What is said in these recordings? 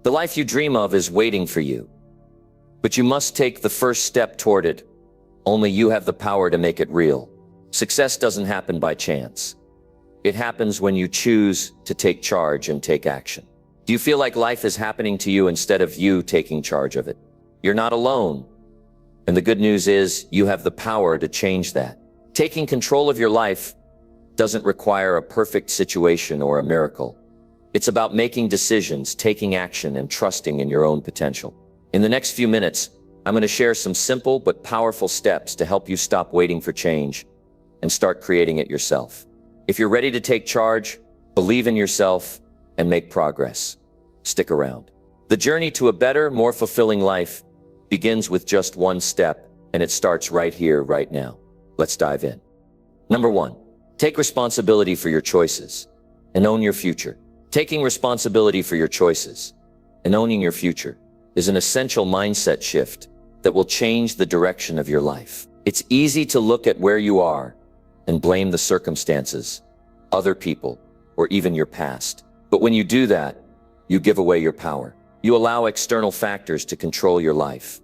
The life you dream of is waiting for you. But you must take the first step toward it. Only you have the power to make it real. Success doesn't happen by chance. It happens when you choose to take charge and take action. Do you feel like life is happening to you instead of you taking charge of it? You're not alone. And the good news is you have the power to change that. Taking control of your life doesn't require a perfect situation or a miracle. It's about making decisions, taking action, and trusting in your own potential. In the next few minutes, I'm going to share some simple but powerful steps to help you stop waiting for change and start creating it yourself. If you're ready to take charge, believe in yourself, and make progress, stick around. The journey to a better, more fulfilling life begins with just one step, and it starts right here, right now. Let's dive in. Number 1, take responsibility for your choices and own your future. Taking responsibility for your choices and owning your future is an essential mindset shift that will change the direction of your life. It's easy to look at where you are and blame the circumstances, other people, or even your past. But when you do that, you give away your power. You allow external factors to control your life,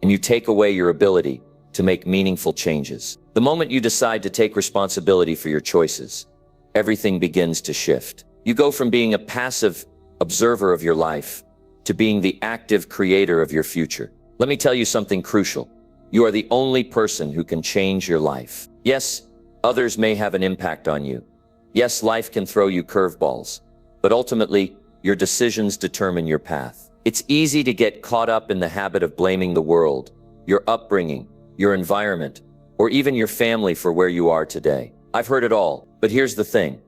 and you take away your ability to make meaningful changes. The moment you decide to take responsibility for your choices, everything begins to shift. You go from being a passive observer of your life to being the active creator of your future. Let me tell you something crucial. You are the only person who can change your life. Yes, others may have an impact on you. Yes, life can throw you curveballs, but ultimately, your decisions determine your path. It's easy to get caught up in the habit of blaming the world, your upbringing, your environment, or even your family for where you are today. I've heard it all, but here's the thing.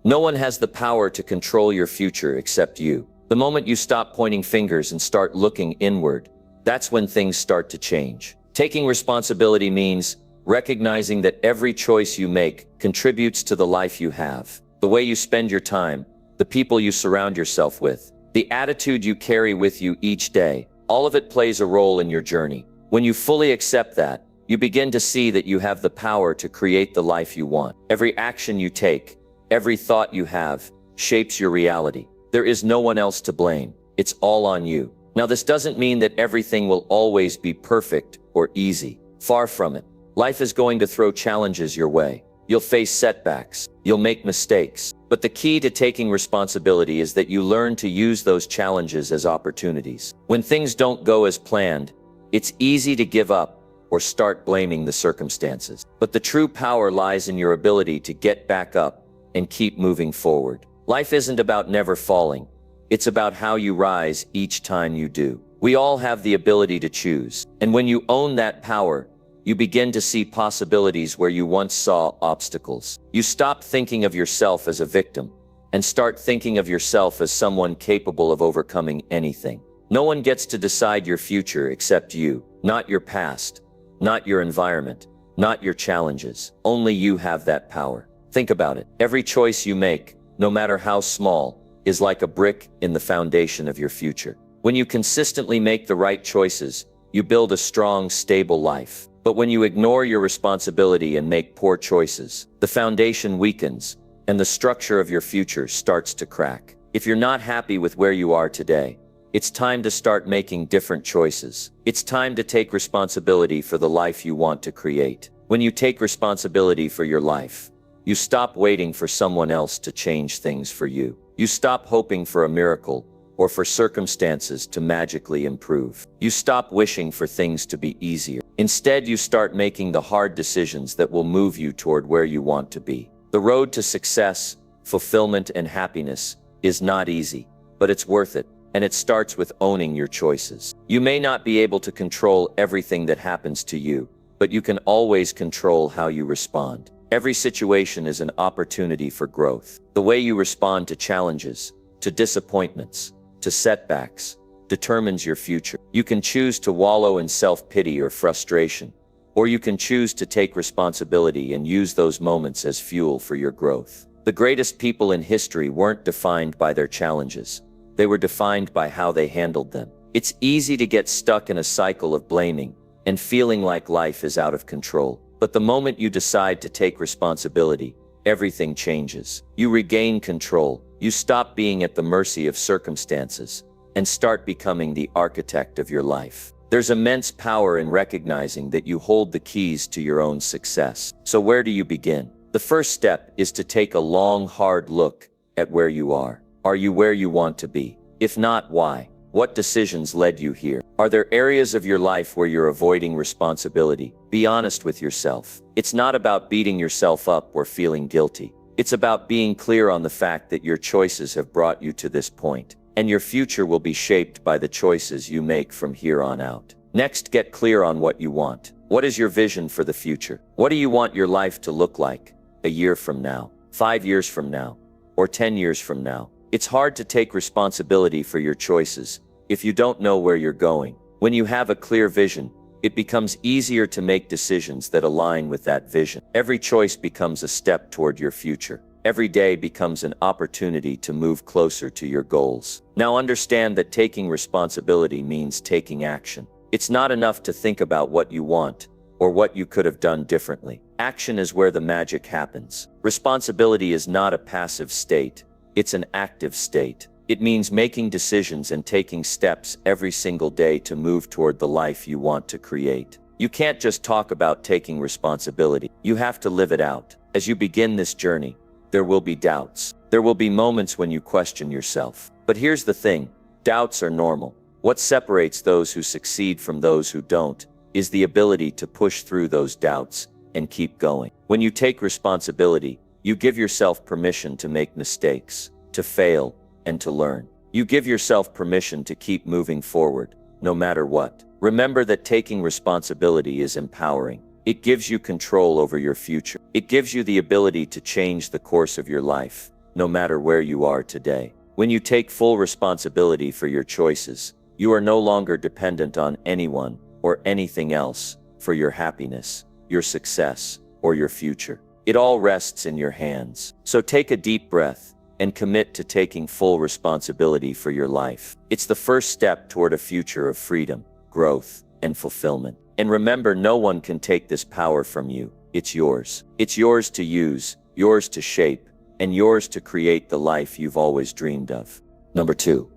No one has the power to control your future except you. The moment you stop pointing fingers and start looking inward, that's when things start to change. Taking responsibility means recognizing that every choice you make contributes to the life you have. The way you spend your time, the people you surround yourself with, the attitude you carry with you each day, all of it plays a role in your journey. When you fully accept that, you begin to see that you have the power to create the life you want. Every action you take, every thought you have, shapes your reality. There is no one else to blame. It's all on you. Now, this doesn't mean that everything will always be perfect or easy. Far from it. Life is going to throw challenges your way. You'll face setbacks. You'll make mistakes. But the key to taking responsibility is that you learn to use those challenges as opportunities. When things don't go as planned, it's easy to give up or start blaming the circumstances. But the true power lies in your ability to get back up and keep moving forward. Life isn't about never falling. It's about how you rise each time you do. We all have the ability to choose. And when you own that power, you begin to see possibilities where you once saw obstacles. You stop thinking of yourself as a victim and start thinking of yourself as someone capable of overcoming anything. No one gets to decide your future except you, not your past, not your environment, not your challenges. Only you have that power. Think about it. Every choice you make, no matter how small, is like a brick in the foundation of your future. When you consistently make the right choices, you build a strong, stable life. But when you ignore your responsibility and make poor choices, the foundation weakens and the structure of your future starts to crack. If you're not happy with where you are today, it's time to start making different choices. It's time to take responsibility for the life you want to create. When you take responsibility for your life, you stop waiting for someone else to change things for you. You stop hoping for a miracle or for circumstances to magically improve. You stop wishing for things to be easier. Instead, you start making the hard decisions that will move you toward where you want to be. The road to success, fulfillment, and happiness is not easy, but it's worth it, and it starts with owning your choices. You may not be able to control everything that happens to you, but you can always control how you respond. Every situation is an opportunity for growth. The way you respond to challenges, to disappointments, to setbacks, determines your future. You can choose to wallow in self-pity or frustration, or you can choose to take responsibility and use those moments as fuel for your growth. The greatest people in history weren't defined by their challenges. They were defined by how they handled them. It's easy to get stuck in a cycle of blaming and feeling like life is out of control. But the moment you decide to take responsibility, everything changes. You regain control. You stop being at the mercy of circumstances, and start becoming the architect of your life. There's immense power in recognizing that you hold the keys to your own success. So where do you begin? The first step is to take a long, hard look at where you are. Are you where you want to be? If not, why? What decisions led you here? Are there areas of your life where you're avoiding responsibility? Be honest with yourself. It's not about beating yourself up or feeling guilty. It's about being clear on the fact that your choices have brought you to this point, and your future will be shaped by the choices you make from here on out. Next, get clear on what you want. What is your vision for the future? What do you want your life to look like a year from now, 5 years from now, or 10 years from now? It's hard to take responsibility for your choices if you don't know where you're going. When you have a clear vision, it becomes easier to make decisions that align with that vision. Every choice becomes a step toward your future. Every day becomes an opportunity to move closer to your goals. Now understand that taking responsibility means taking action. It's not enough to think about what you want or what you could have done differently. Action is where the magic happens. Responsibility is not a passive state. It's an active state. It means making decisions and taking steps every single day to move toward the life you want to create. You can't just talk about taking responsibility. You have to live it out. As you begin this journey, there will be doubts. There will be moments when you question yourself. But here's the thing, doubts are normal. What separates those who succeed from those who don't is the ability to push through those doubts and keep going. When you take responsibility, you give yourself permission to make mistakes, to fail, and to learn. You give yourself permission to keep moving forward, no matter what. Remember that taking responsibility is empowering. It gives you control over your future. It gives you the ability to change the course of your life, no matter where you are today. When you take full responsibility for your choices, you are no longer dependent on anyone or anything else for your happiness, your success, or your future. It all rests in your hands. So take a deep breath and commit to taking full responsibility for your life. It's the first step toward a future of freedom, growth, and fulfillment. And remember, no one can take this power from you. It's yours. It's yours to use, yours to shape, and yours to create the life you've always dreamed of. Number 2,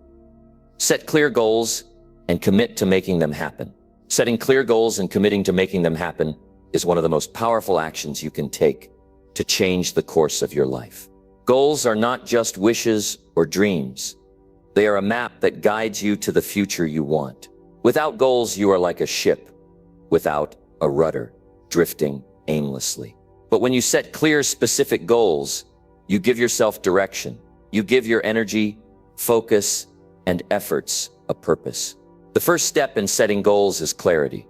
set clear goals and commit to making them happen. Setting clear goals and committing to making them happen is one of the most powerful actions you can take to change the course of your life. Goals are not just wishes or dreams. They are a map that guides you to the future you want. Without goals, you are like a ship without a rudder, drifting aimlessly. But when you set clear, specific goals, you give yourself direction. You give your energy, focus, and efforts a purpose. The first step in setting goals is clarity.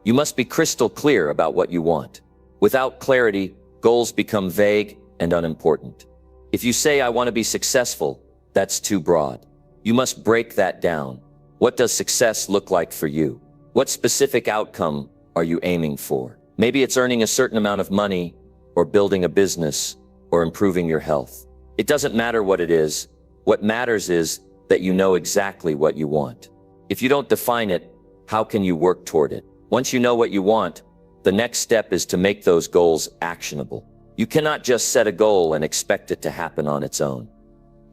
You must be crystal clear about what you want. Without clarity, goals become vague and unimportant. If you say, "I want to be successful," that's too broad. You must break that down. What does success look like for you? What specific outcome are you aiming for? Maybe it's earning a certain amount of money, or building a business, or improving your health. It doesn't matter what it is. What matters is that you know exactly what you want. If you don't define it, how can you work toward it? Once you know what you want, the next step is to make those goals actionable. You cannot just set a goal and expect it to happen on its own.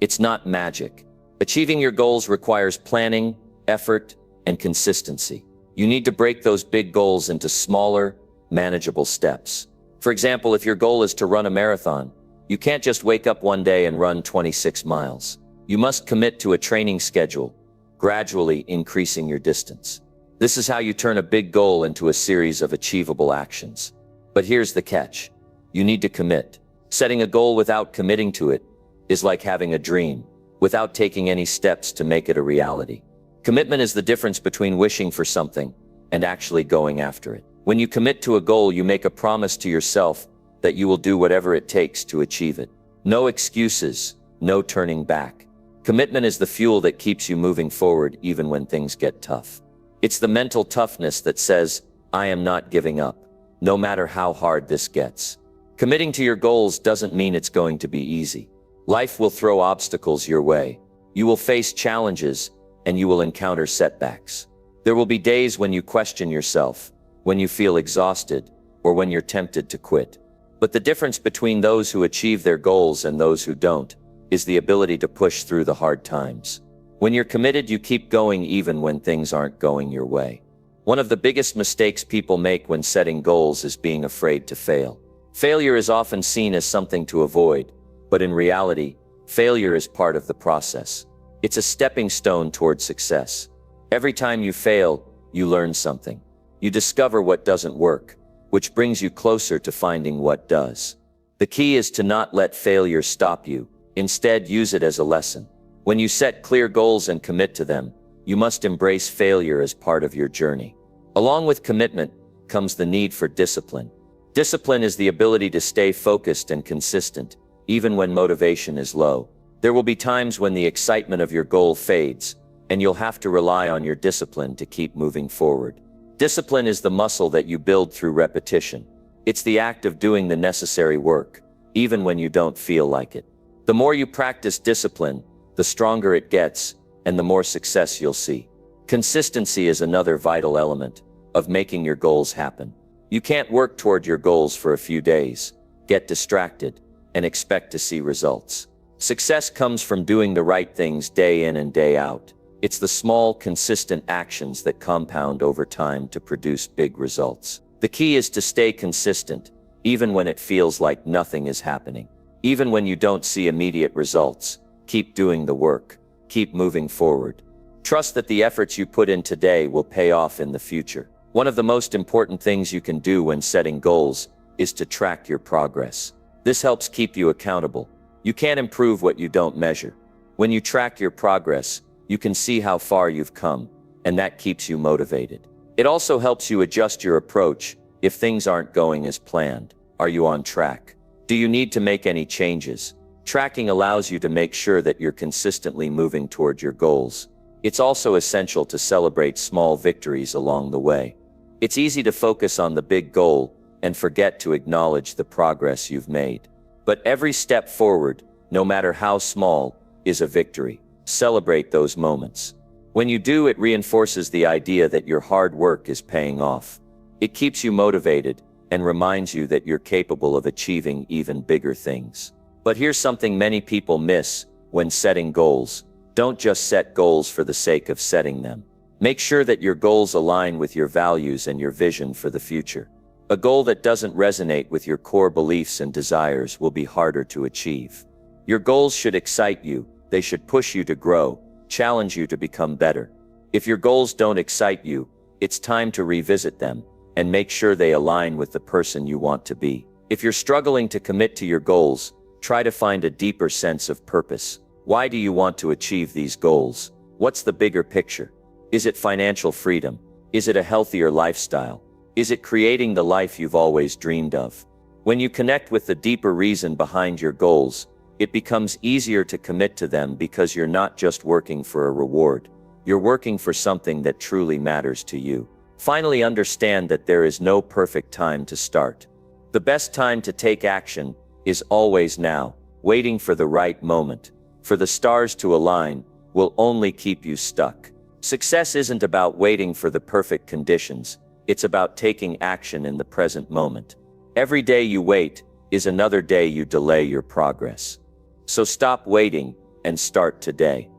It's not magic. Achieving your goals requires planning, effort, and consistency. You need to break those big goals into smaller, manageable steps. For example, if your goal is to run a marathon, you can't just wake up one day and run 26 miles. You must commit to a training schedule, gradually increasing your distance. This is how you turn a big goal into a series of achievable actions. But here's the catch. You need to commit. Setting a goal without committing to it is like having a dream without taking any steps to make it a reality. Commitment is the difference between wishing for something and actually going after it. When you commit to a goal, you make a promise to yourself that you will do whatever it takes to achieve it. No excuses, no turning back. Commitment is the fuel that keeps you moving forward even when things get tough. It's the mental toughness that says, "I am not giving up, no matter how hard this gets." Committing to your goals doesn't mean it's going to be easy. Life will throw obstacles your way. You will face challenges, and you will encounter setbacks. There will be days when you question yourself, when you feel exhausted, or when you're tempted to quit. But the difference between those who achieve their goals and those who don't is the ability to push through the hard times. When you're committed, you keep going even when things aren't going your way. One of the biggest mistakes people make when setting goals is being afraid to fail. Failure is often seen as something to avoid, but in reality, failure is part of the process. It's a stepping stone toward success. Every time you fail, you learn something. You discover what doesn't work, which brings you closer to finding what does. The key is to not let failure stop you. Instead, use it as a lesson. When you set clear goals and commit to them, you must embrace failure as part of your journey. Along with commitment comes the need for discipline. Discipline is the ability to stay focused and consistent, even when motivation is low. There will be times when the excitement of your goal fades, and you'll have to rely on your discipline to keep moving forward. Discipline is the muscle that you build through repetition. It's the act of doing the necessary work, even when you don't feel like it. The more you practice discipline, the stronger it gets, and the more success you'll see. Consistency is another vital element of making your goals happen. You can't work toward your goals for a few days, get distracted, and expect to see results. Success comes from doing the right things day in and day out. It's the small, consistent actions that compound over time to produce big results. The key is to stay consistent, even when it feels like nothing is happening. Even when you don't see immediate results, keep doing the work. Keep moving forward. Trust that the efforts you put in today will pay off in the future. One of the most important things you can do when setting goals is to track your progress. This helps keep you accountable. You can't improve what you don't measure. When you track your progress, you can see how far you've come, and that keeps you motivated. It also helps you adjust your approach if things aren't going as planned. Are you on track? Do you need to make any changes? Tracking allows you to make sure that you're consistently moving toward your goals. It's also essential to celebrate small victories along the way. It's easy to focus on the big goal and forget to acknowledge the progress you've made. But every step forward, no matter how small, is a victory. Celebrate those moments. When you do, it reinforces the idea that your hard work is paying off. It keeps you motivated and reminds you that you're capable of achieving even bigger things. But here's something many people miss when setting goals. Don't just set goals for the sake of setting them. Make sure that your goals align with your values and your vision for the future. A goal that doesn't resonate with your core beliefs and desires will be harder to achieve. Your goals should excite you. They should push you to grow, challenge you to become better. If your goals don't excite you, it's time to revisit them and make sure they align with the person you want to be. If you're struggling to commit to your goals, try to find a deeper sense of purpose. Why do you want to achieve these goals? What's the bigger picture? Is it financial freedom? Is it a healthier lifestyle? Is it creating the life you've always dreamed of? When you connect with the deeper reason behind your goals, it becomes easier to commit to them because you're not just working for a reward. You're working for something that truly matters to you. Finally, understand that there is no perfect time to start. The best time to take action is always now. Waiting for the right moment, for the stars to align, will only keep you stuck. Success isn't about waiting for the perfect conditions. It's about taking action in the present moment. Every day you wait is another day you delay your progress. So stop waiting and start today.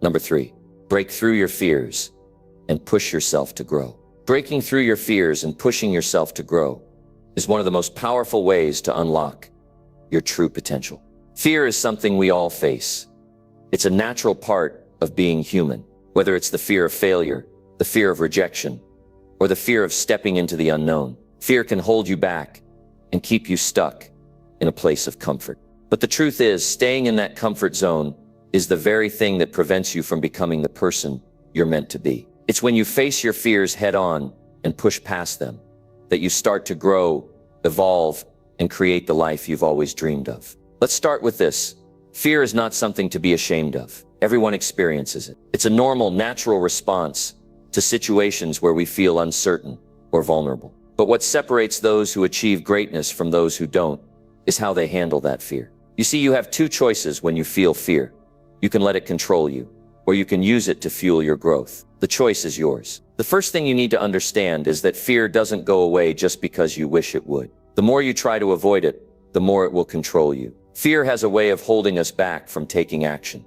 Number 3, break through your fears and push yourself to grow. Breaking through your fears and pushing yourself to grow is one of the most powerful ways to unlock your true potential. Fear is something we all face. It's a natural part of being human, whether it's the fear of failure, the fear of rejection, or the fear of stepping into the unknown. Fear can hold you back and keep you stuck in a place of comfort. But the truth is, staying in that comfort zone is the very thing that prevents you from becoming the person you're meant to be. It's when you face your fears head on and push past them that you start to grow, evolve, and create the life you've always dreamed of. Let's start with this. Fear is not something to be ashamed of. Everyone experiences it. It's a normal, natural response to situations where we feel uncertain or vulnerable. But what separates those who achieve greatness from those who don't is how they handle that fear. You see, you have two choices when you feel fear. You can let it control you, or you can use it to fuel your growth. The choice is yours. The first thing you need to understand is that fear doesn't go away just because you wish it would. The more you try to avoid it, the more it will control you. Fear has a way of holding us back from taking action.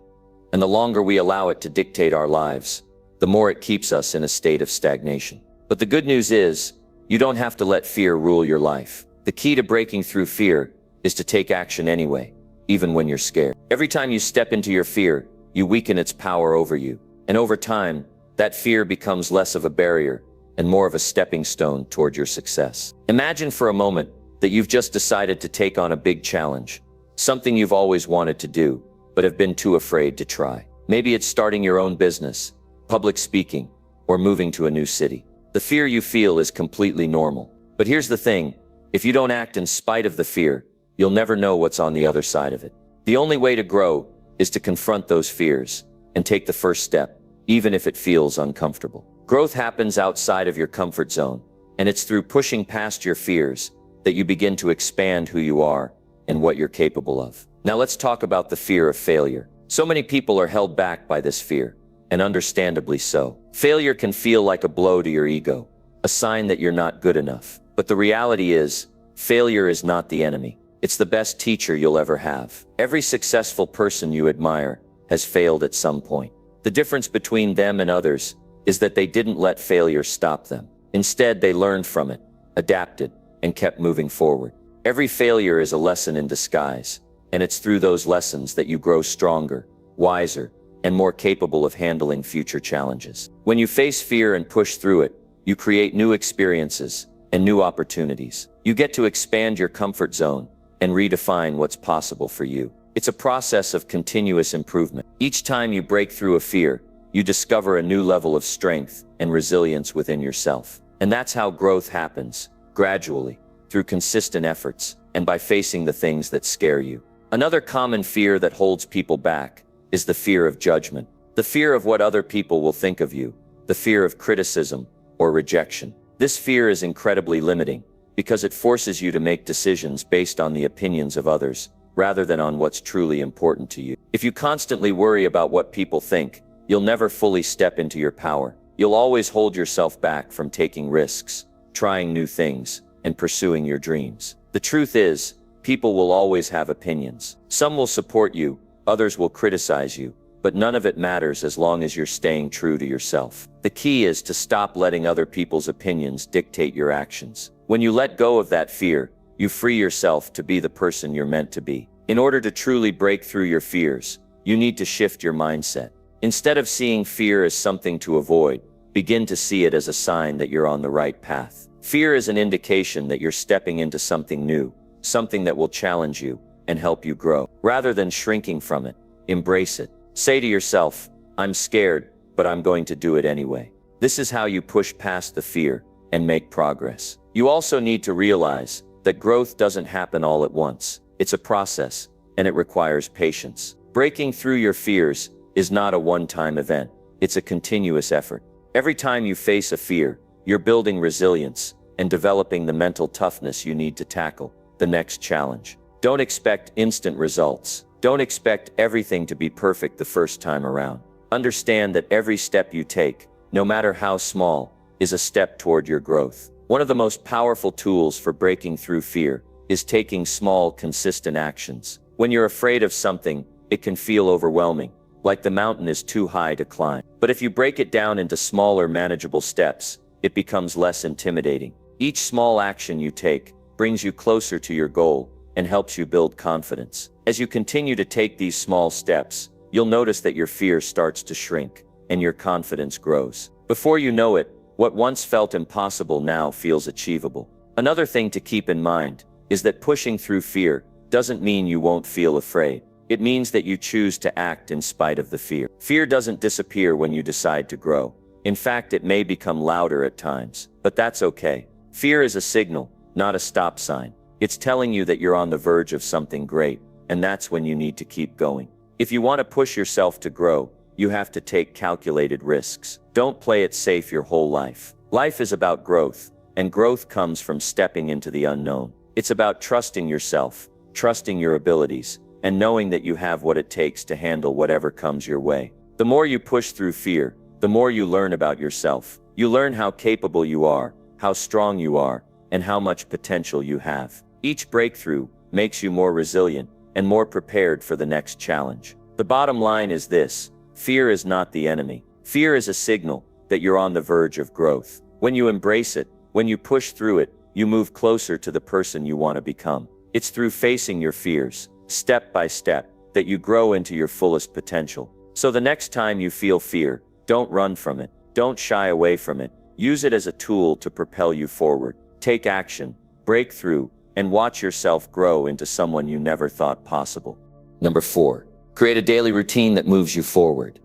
And the longer we allow it to dictate our lives, the more it keeps us in a state of stagnation. But the good news is, you don't have to let fear rule your life. The key to breaking through fear is to take action anyway, even when you're scared. Every time you step into your fear, you weaken its power over you. And over time, that fear becomes less of a barrier and more of a stepping stone toward your success. Imagine for a moment that you've just decided to take on a big challenge, something you've always wanted to do, but have been too afraid to try. Maybe it's starting your own business, public speaking, or moving to a new city. The fear you feel is completely normal. But here's the thing, if you don't act in spite of the fear, you'll never know what's on the other side of it. The only way to grow is to confront those fears and take the first step, even if it feels uncomfortable. Growth happens outside of your comfort zone, and it's through pushing past your fears that you begin to expand who you are and what you're capable of. Now let's talk about the fear of failure. So many people are held back by this fear, and understandably so. Failure can feel like a blow to your ego, a sign that you're not good enough. But the reality is, failure is not the enemy. It's the best teacher you'll ever have. Every successful person you admire has failed at some point. The difference between them and others is that they didn't let failure stop them. Instead, they learned from it, adapted, and kept moving forward. Every failure is a lesson in disguise, and it's through those lessons that you grow stronger, wiser, and more capable of handling future challenges. When you face fear and push through it, you create new experiences and new opportunities. You get to expand your comfort zone and redefine what's possible for you. It's a process of continuous improvement. Each time you break through a fear, you discover a new level of strength and resilience within yourself. And that's how growth happens, gradually, through consistent efforts, and by facing the things that scare you. Another common fear that holds people back is the fear of judgment. The fear of what other people will think of you, the fear of criticism or rejection. This fear is incredibly limiting because it forces you to make decisions based on the opinions of others rather than on what's truly important to you. If you constantly worry about what people think, you'll never fully step into your power. You'll always hold yourself back from taking risks, trying new things, and pursuing your dreams. The truth is, people will always have opinions. Some will support you, others will criticize you, but none of it matters as long as you're staying true to yourself. The key is to stop letting other people's opinions dictate your actions. When you let go of that fear, you free yourself to be the person you're meant to be. In order to truly break through your fears, you need to shift your mindset. Instead of seeing fear as something to avoid, begin to see it as a sign that you're on the right path. Fear is an indication that you're stepping into something new, something that will challenge you and help you grow. Rather than shrinking from it, embrace it. Say to yourself, I'm scared, but I'm going to do it anyway. This is how you push past the fear and make progress. You also need to realize that growth doesn't happen all at once. It's a process, and it requires patience. Breaking through your fears is not a one-time event. It's a continuous effort. Every time you face a fear, you're building resilience and developing the mental toughness you need to tackle the next challenge. Don't expect instant results. Don't expect everything to be perfect the first time around. Understand that every step you take, no matter how small, is a step toward your growth. One of the most powerful tools for breaking through fear is taking small, consistent actions. When you're afraid of something, it can feel overwhelming, like the mountain is too high to climb. But if you break it down into smaller, manageable steps, it becomes less intimidating. Each small action you take brings you closer to your goal and helps you build confidence. As you continue to take these small steps, you'll notice that your fear starts to shrink and your confidence grows. Before you know it, what once felt impossible now feels achievable. Another thing to keep in mind is that pushing through fear doesn't mean you won't feel afraid. It means that you choose to act in spite of the fear. Fear doesn't disappear when you decide to grow. In fact, it may become louder at times, but that's okay. Fear is a signal, not a stop sign. It's telling you that you're on the verge of something great, and that's when you need to keep going. If you want to push yourself to grow, you have to take calculated risks. Don't play it safe your whole life. Life is about growth, and growth comes from stepping into the unknown. It's about trusting yourself, trusting your abilities, and knowing that you have what it takes to handle whatever comes your way. The more you push through fear, the more you learn about yourself. You learn how capable you are, how strong you are, and how much potential you have. Each breakthrough makes you more resilient and more prepared for the next challenge. The bottom line is this: fear is not the enemy. Fear is a signal that you're on the verge of growth. When you embrace it, when you push through it, you move closer to the person you want to become. It's through facing your fears, step by step, that you grow into your fullest potential. So the next time you feel fear, don't run from it. Don't shy away from it. Use it as a tool to propel you forward. Take action, break through, and watch yourself grow into someone you never thought possible. Number 4, create a daily routine that moves you forward.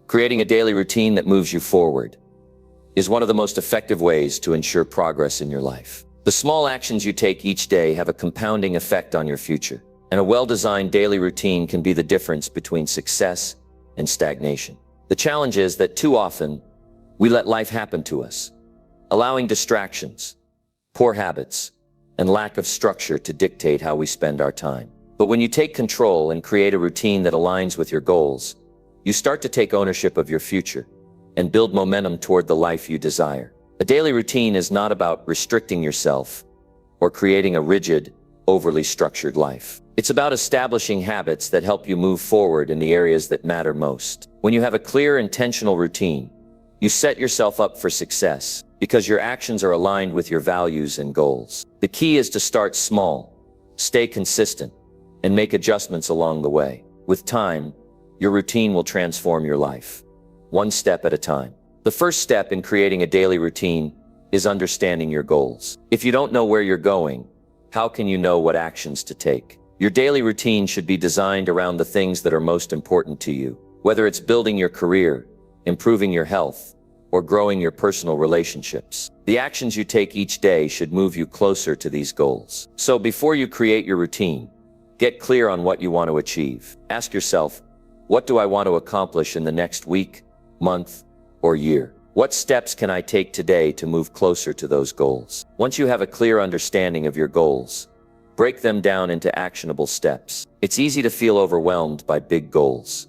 Creating a daily routine that moves you forward is one of the most effective ways to ensure progress in your life. The small actions you take each day have a compounding effect on your future, and a well-designed daily routine can be the difference between success and stagnation. The challenge is that too often, we let life happen to us, allowing distractions, poor habits, and lack of structure to dictate how we spend our time. But when you take control and create a routine that aligns with your goals, you start to take ownership of your future and build momentum toward the life you desire. A daily routine is not about restricting yourself or creating a rigid, overly structured life. It's about establishing habits that help you move forward in the areas that matter most. When you have a clear, intentional routine, you set yourself up for success because your actions are aligned with your values and goals. The key is to start small, stay consistent, and make adjustments along the way. With time, your routine will transform your life, one step at a time. The first step in creating a daily routine is understanding your goals. If you don't know where you're going, how can you know what actions to take? Your daily routine should be designed around the things that are most important to you, whether it's building your career, improving your health, or growing your personal relationships. The actions you take each day should move you closer to these goals. So before you create your routine, get clear on what you want to achieve. Ask yourself, what do I want to accomplish in the next week, month, or year? What steps can I take today to move closer to those goals? Once you have a clear understanding of your goals, break them down into actionable steps. It's easy to feel overwhelmed by big goals,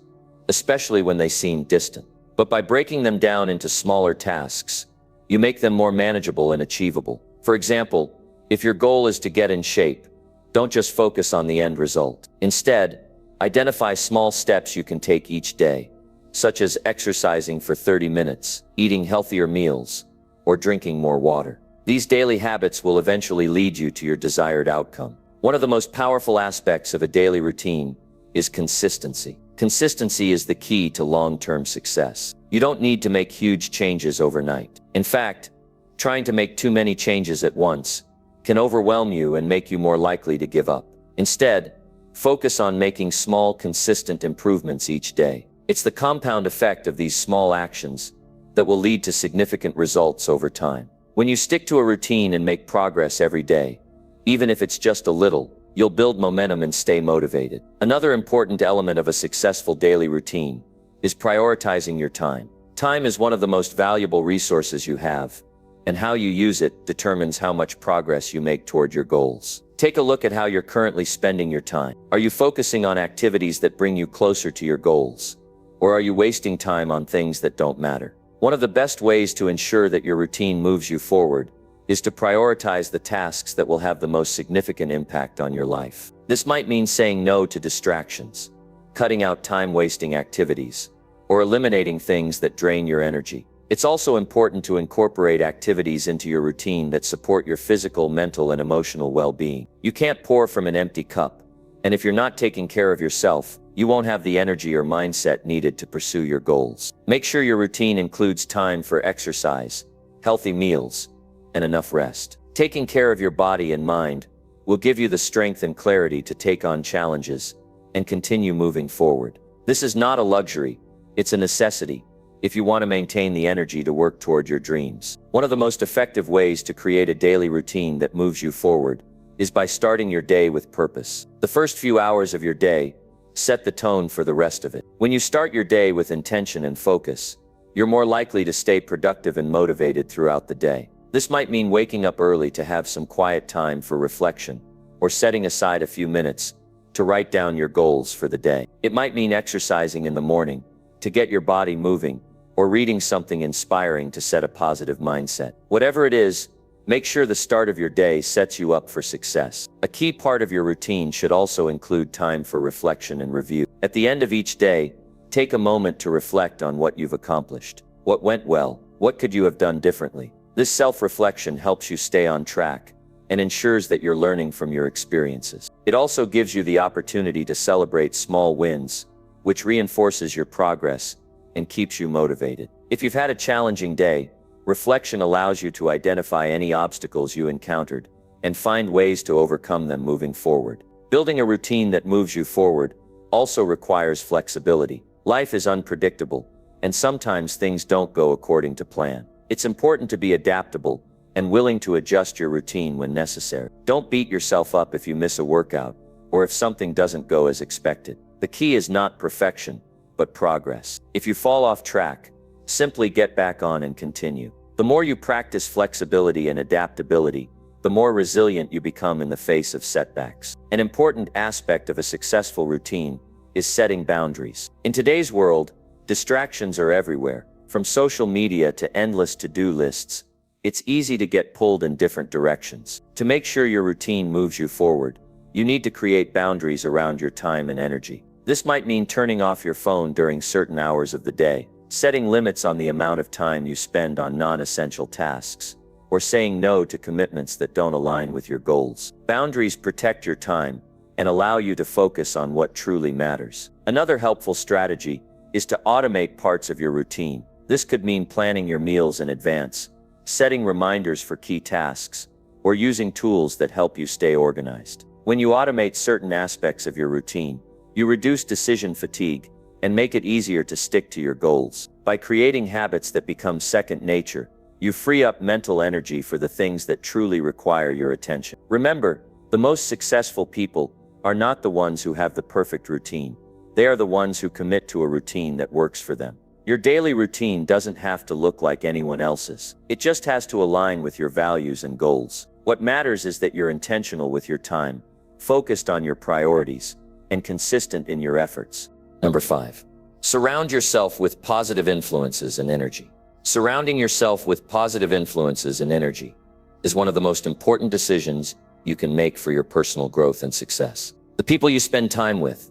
especially when they seem distant. But by breaking them down into smaller tasks, you make them more manageable and achievable. For example, if your goal is to get in shape, don't just focus on the end result. Instead, identify small steps you can take each day, such as exercising for 30 minutes, eating healthier meals, or drinking more water. These daily habits will eventually lead you to your desired outcome. One of the most powerful aspects of a daily routine is consistency. Consistency is the key to long-term success. You don't need to make huge changes overnight. In fact, trying to make too many changes at once can overwhelm you and make you more likely to give up. Instead, focus on making small, consistent improvements each day. It's the compound effect of these small actions that will lead to significant results over time. When you stick to a routine and make progress every day, even if it's just a little, you'll build momentum and stay motivated. Another important element of a successful daily routine is prioritizing your time. Time is one of the most valuable resources you have, and how you use it determines how much progress you make toward your goals. Take a look at how you're currently spending your time. Are you focusing on activities that bring you closer to your goals? Or are you wasting time on things that don't matter? One of the best ways to ensure that your routine moves you forward is to prioritize the tasks that will have the most significant impact on your life. This might mean saying no to distractions, cutting out time-wasting activities, or eliminating things that drain your energy. It's also important to incorporate activities into your routine that support your physical, mental, and emotional well-being. You can't pour from an empty cup, and if you're not taking care of yourself, you won't have the energy or mindset needed to pursue your goals. Make sure your routine includes time for exercise, healthy meals, and enough rest. Taking care of your body and mind will give you the strength and clarity to take on challenges and continue moving forward. This is not a luxury, it's a necessity if you want to maintain the energy to work toward your dreams. One of the most effective ways to create a daily routine that moves you forward is by starting your day with purpose. The first few hours of your day set the tone for the rest of it. When you start your day with intention and focus, you're more likely to stay productive and motivated throughout the day. This might mean waking up early to have some quiet time for reflection, or setting aside a few minutes to write down your goals for the day. It might mean exercising in the morning to get your body moving, or reading something inspiring to set a positive mindset. Whatever it is, Make sure the start of your day sets you up for success. A key part of your routine should also include time for reflection and review. At the end of each day, take a moment to reflect on what you've accomplished. What went well? What could you have done differently? This self-reflection helps you stay on track and ensures that you're learning from your experiences. It also gives you the opportunity to celebrate small wins, which reinforces your progress and keeps you motivated. If you've had a challenging day, reflection allows you to identify any obstacles you encountered and find ways to overcome them moving forward. Building a routine that moves you forward also requires flexibility. Life is unpredictable, and sometimes things don't go according to plan. It's important to be adaptable and willing to adjust your routine when necessary. Don't beat yourself up if you miss a workout or if something doesn't go as expected. The key is not perfection, but progress. If you fall off track, simply get back on and continue. The more you practice flexibility and adaptability, the more resilient you become in the face of setbacks. An important aspect of a successful routine is setting boundaries. In today's world, distractions are everywhere. From social media to endless to-do lists, it's easy to get pulled in different directions. To make sure your routine moves you forward, you need to create boundaries around your time and energy. This might mean turning off your phone during certain hours of the day, setting limits on the amount of time you spend on non-essential tasks, or saying no to commitments that don't align with your goals. Boundaries protect your time and allow you to focus on what truly matters. Another helpful strategy is to automate parts of your routine. This could mean planning your meals in advance, setting reminders for key tasks, or using tools that help you stay organized. When you automate certain aspects of your routine, you reduce decision fatigue and make it easier to stick to your goals. By creating habits that become second nature, you free up mental energy for the things that truly require your attention. Remember, the most successful people are not the ones who have the perfect routine. They are the ones who commit to a routine that works for them. Your daily routine doesn't have to look like anyone else's. It just has to align with your values and goals. What matters is that you're intentional with your time, focused on your priorities, and consistent in your efforts. Number 5. Surround yourself with positive influences and energy. Surrounding yourself with positive influences and energy is one of the most important decisions you can make for your personal growth and success. The people you spend time with,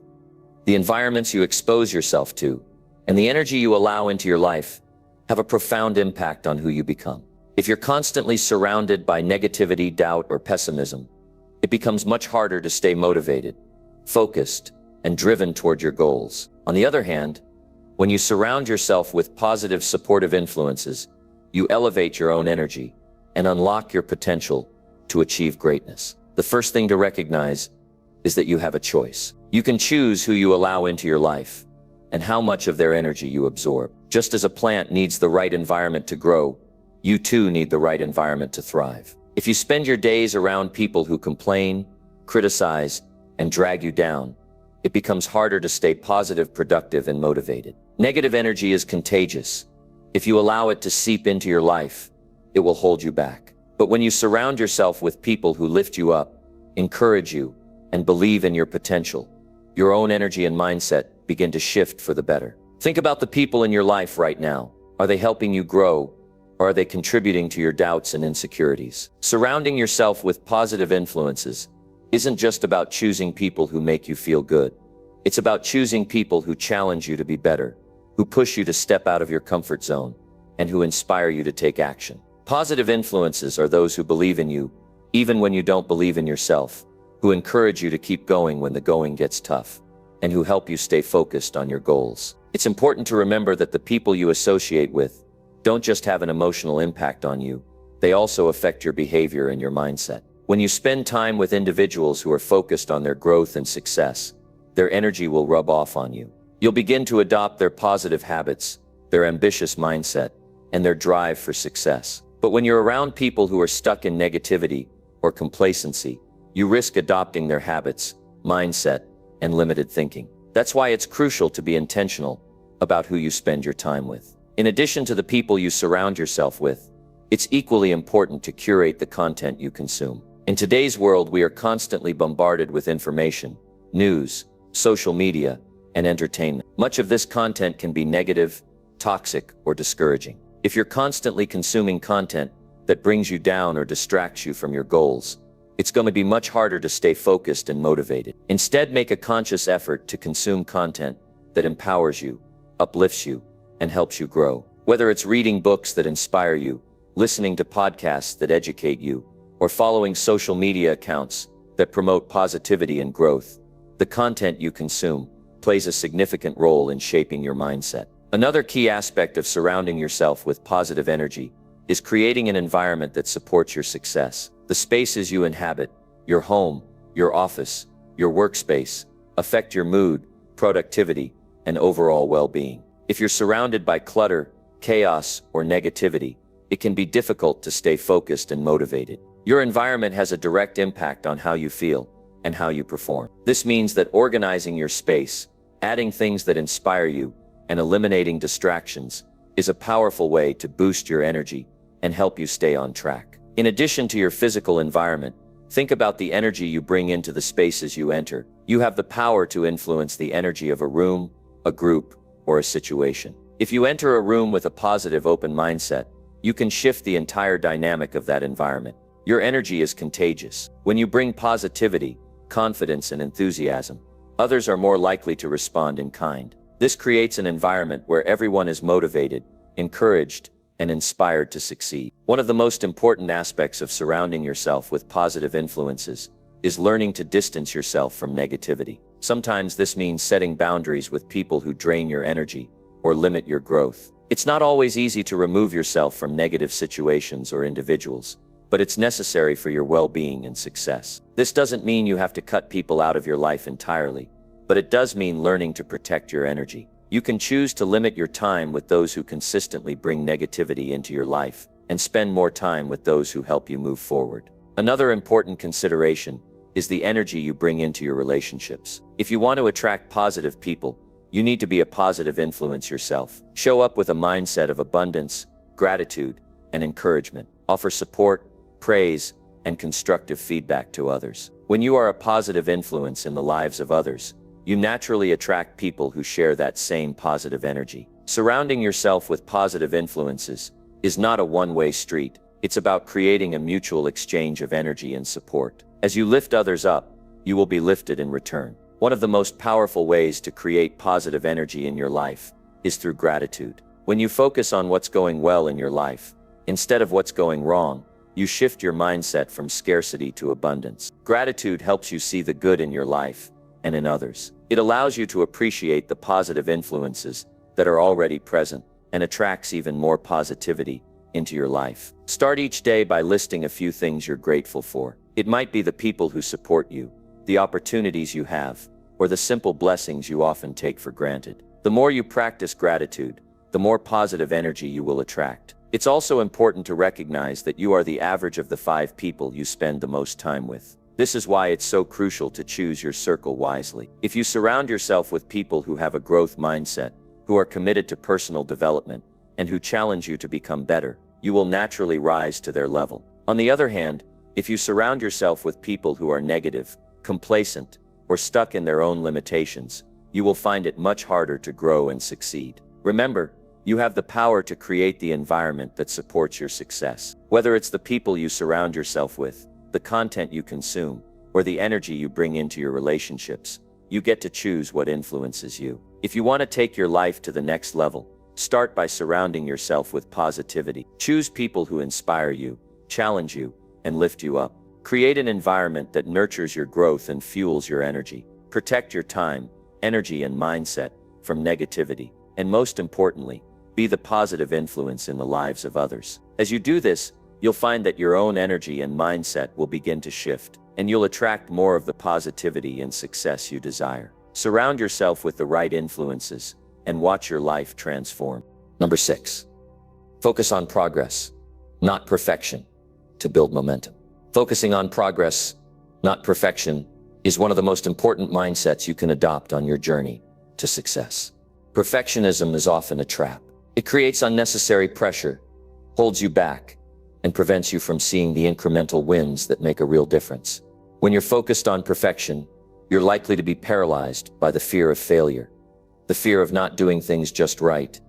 the environments you expose yourself to, and the energy you allow into your life have a profound impact on who you become. If you're constantly surrounded by negativity, doubt, or pessimism, it becomes much harder to stay motivated, focused, and driven toward your goals. On the other hand, when you surround yourself with positive, supportive influences, you elevate your own energy and unlock your potential to achieve greatness. The first thing to recognize is that you have a choice. You can choose who you allow into your life and how much of their energy you absorb. Just as a plant needs the right environment to grow, you too need the right environment to thrive. If you spend your days around people who complain, criticize, and drag you down, it becomes harder to stay positive, productive, and motivated. Negative energy is contagious. If you allow it to seep into your life, it will hold you back. But when you surround yourself with people who lift you up, encourage you, and believe in your potential, your own energy and mindset begin to shift for the better. Think about the people in your life right now. Are they helping you grow, or are they contributing to your doubts and insecurities? Surrounding yourself with positive influences isn't just about choosing people who make you feel good. It's about choosing people who challenge you to be better, who push you to step out of your comfort zone, and who inspire you to take action. Positive influences are those who believe in you, even when you don't believe in yourself, who encourage you to keep going when the going gets tough, and who help you stay focused on your goals. It's important to remember that the people you associate with don't just have an emotional impact on you, they also affect your behavior and your mindset. When you spend time with individuals who are focused on their growth and success, their energy will rub off on you. You'll begin to adopt their positive habits, their ambitious mindset, and their drive for success. But when you're around people who are stuck in negativity or complacency, you risk adopting their habits, mindset, and limited thinking. That's why it's crucial to be intentional about who you spend your time with. In addition to the people you surround yourself with, it's equally important to curate the content you consume. In today's world, we are constantly bombarded with information, news, social media, and entertainment. Much of this content can be negative, toxic, or discouraging. If you're constantly consuming content that brings you down or distracts you from your goals, it's going to be much harder to stay focused and motivated. Instead, make a conscious effort to consume content that empowers you, uplifts you, and helps you grow. Whether it's reading books that inspire you, listening to podcasts that educate you, or following social media accounts that promote positivity and growth, the content you consume plays a significant role in shaping your mindset. Another key aspect of surrounding yourself with positive energy is creating an environment that supports your success. The spaces you inhabit, your home, your office, your workspace, affect your mood, productivity, and overall well-being. If you're surrounded by clutter, chaos, or negativity, it can be difficult to stay focused and motivated. Your environment has a direct impact on how you feel and how you perform. This means that organizing your space, adding things that inspire you, and eliminating distractions is a powerful way to boost your energy and help you stay on track. In addition to your physical environment, think about the energy you bring into the spaces you enter. You have the power to influence the energy of a room, a group, or a situation. If you enter a room with a positive, open mindset, you can shift the entire dynamic of that environment. Your energy is contagious. When you bring positivity, confidence, and enthusiasm, others are more likely to respond in kind. This creates an environment where everyone is motivated, encouraged, and inspired to succeed. One of the most important aspects of surrounding yourself with positive influences is learning to distance yourself from negativity. Sometimes this means setting boundaries with people who drain your energy or limit your growth. It's not always easy to remove yourself from negative situations or individuals, but it's necessary for your well-being and success. This doesn't mean you have to cut people out of your life entirely, but it does mean learning to protect your energy. You can choose to limit your time with those who consistently bring negativity into your life and spend more time with those who help you move forward. Another important consideration is the energy you bring into your relationships. If you want to attract positive people, you need to be a positive influence yourself. Show up with a mindset of abundance, gratitude, and encouragement. Offer support, praise, and constructive feedback to others. When you are a positive influence in the lives of others, you naturally attract people who share that same positive energy. Surrounding yourself with positive influences is not a one-way street. It's about creating a mutual exchange of energy and support. As you lift others up, you will be lifted in return. One of the most powerful ways to create positive energy in your life is through gratitude. When you focus on what's going well in your life, instead of what's going wrong, you shift your mindset from scarcity to abundance. Gratitude helps you see the good in your life and in others. It allows you to appreciate the positive influences that are already present and attracts even more positivity into your life. Start each day by listing a few things you're grateful for. It might be the people who support you, the opportunities you have, or the simple blessings you often take for granted. The more you practice gratitude, the more positive energy you will attract. It's also important to recognize that you are the average of the 5 people you spend the most time with. This is why it's so crucial to choose your circle wisely. If you surround yourself with people who have a growth mindset, who are committed to personal development, and who challenge you to become better, you will naturally rise to their level. On the other hand, if you surround yourself with people who are negative, complacent, or stuck in their own limitations, you will find it much harder to grow and succeed. Remember, you have the power to create the environment that supports your success. Whether it's the people you surround yourself with, the content you consume, or the energy you bring into your relationships, you get to choose what influences you. If you want to take your life to the next level, start by surrounding yourself with positivity. Choose people who inspire you, challenge you, and lift you up. Create an environment that nurtures your growth and fuels your energy. Protect your time, energy, and mindset from negativity. And most importantly, be the positive influence in the lives of others. As you do this, you'll find that your own energy and mindset will begin to shift, and you'll attract more of the positivity and success you desire. Surround yourself with the right influences and watch your life transform. Number 6. Focus on progress, not perfection, to build momentum. Focusing on progress, not perfection, is one of the most important mindsets you can adopt on your journey to success. Perfectionism is often a trap. It creates unnecessary pressure, holds you back, and prevents you from seeing the incremental wins that make a real difference. When you're focused on perfection, you're likely to be paralyzed by the fear of failure, the fear of not doing things just right,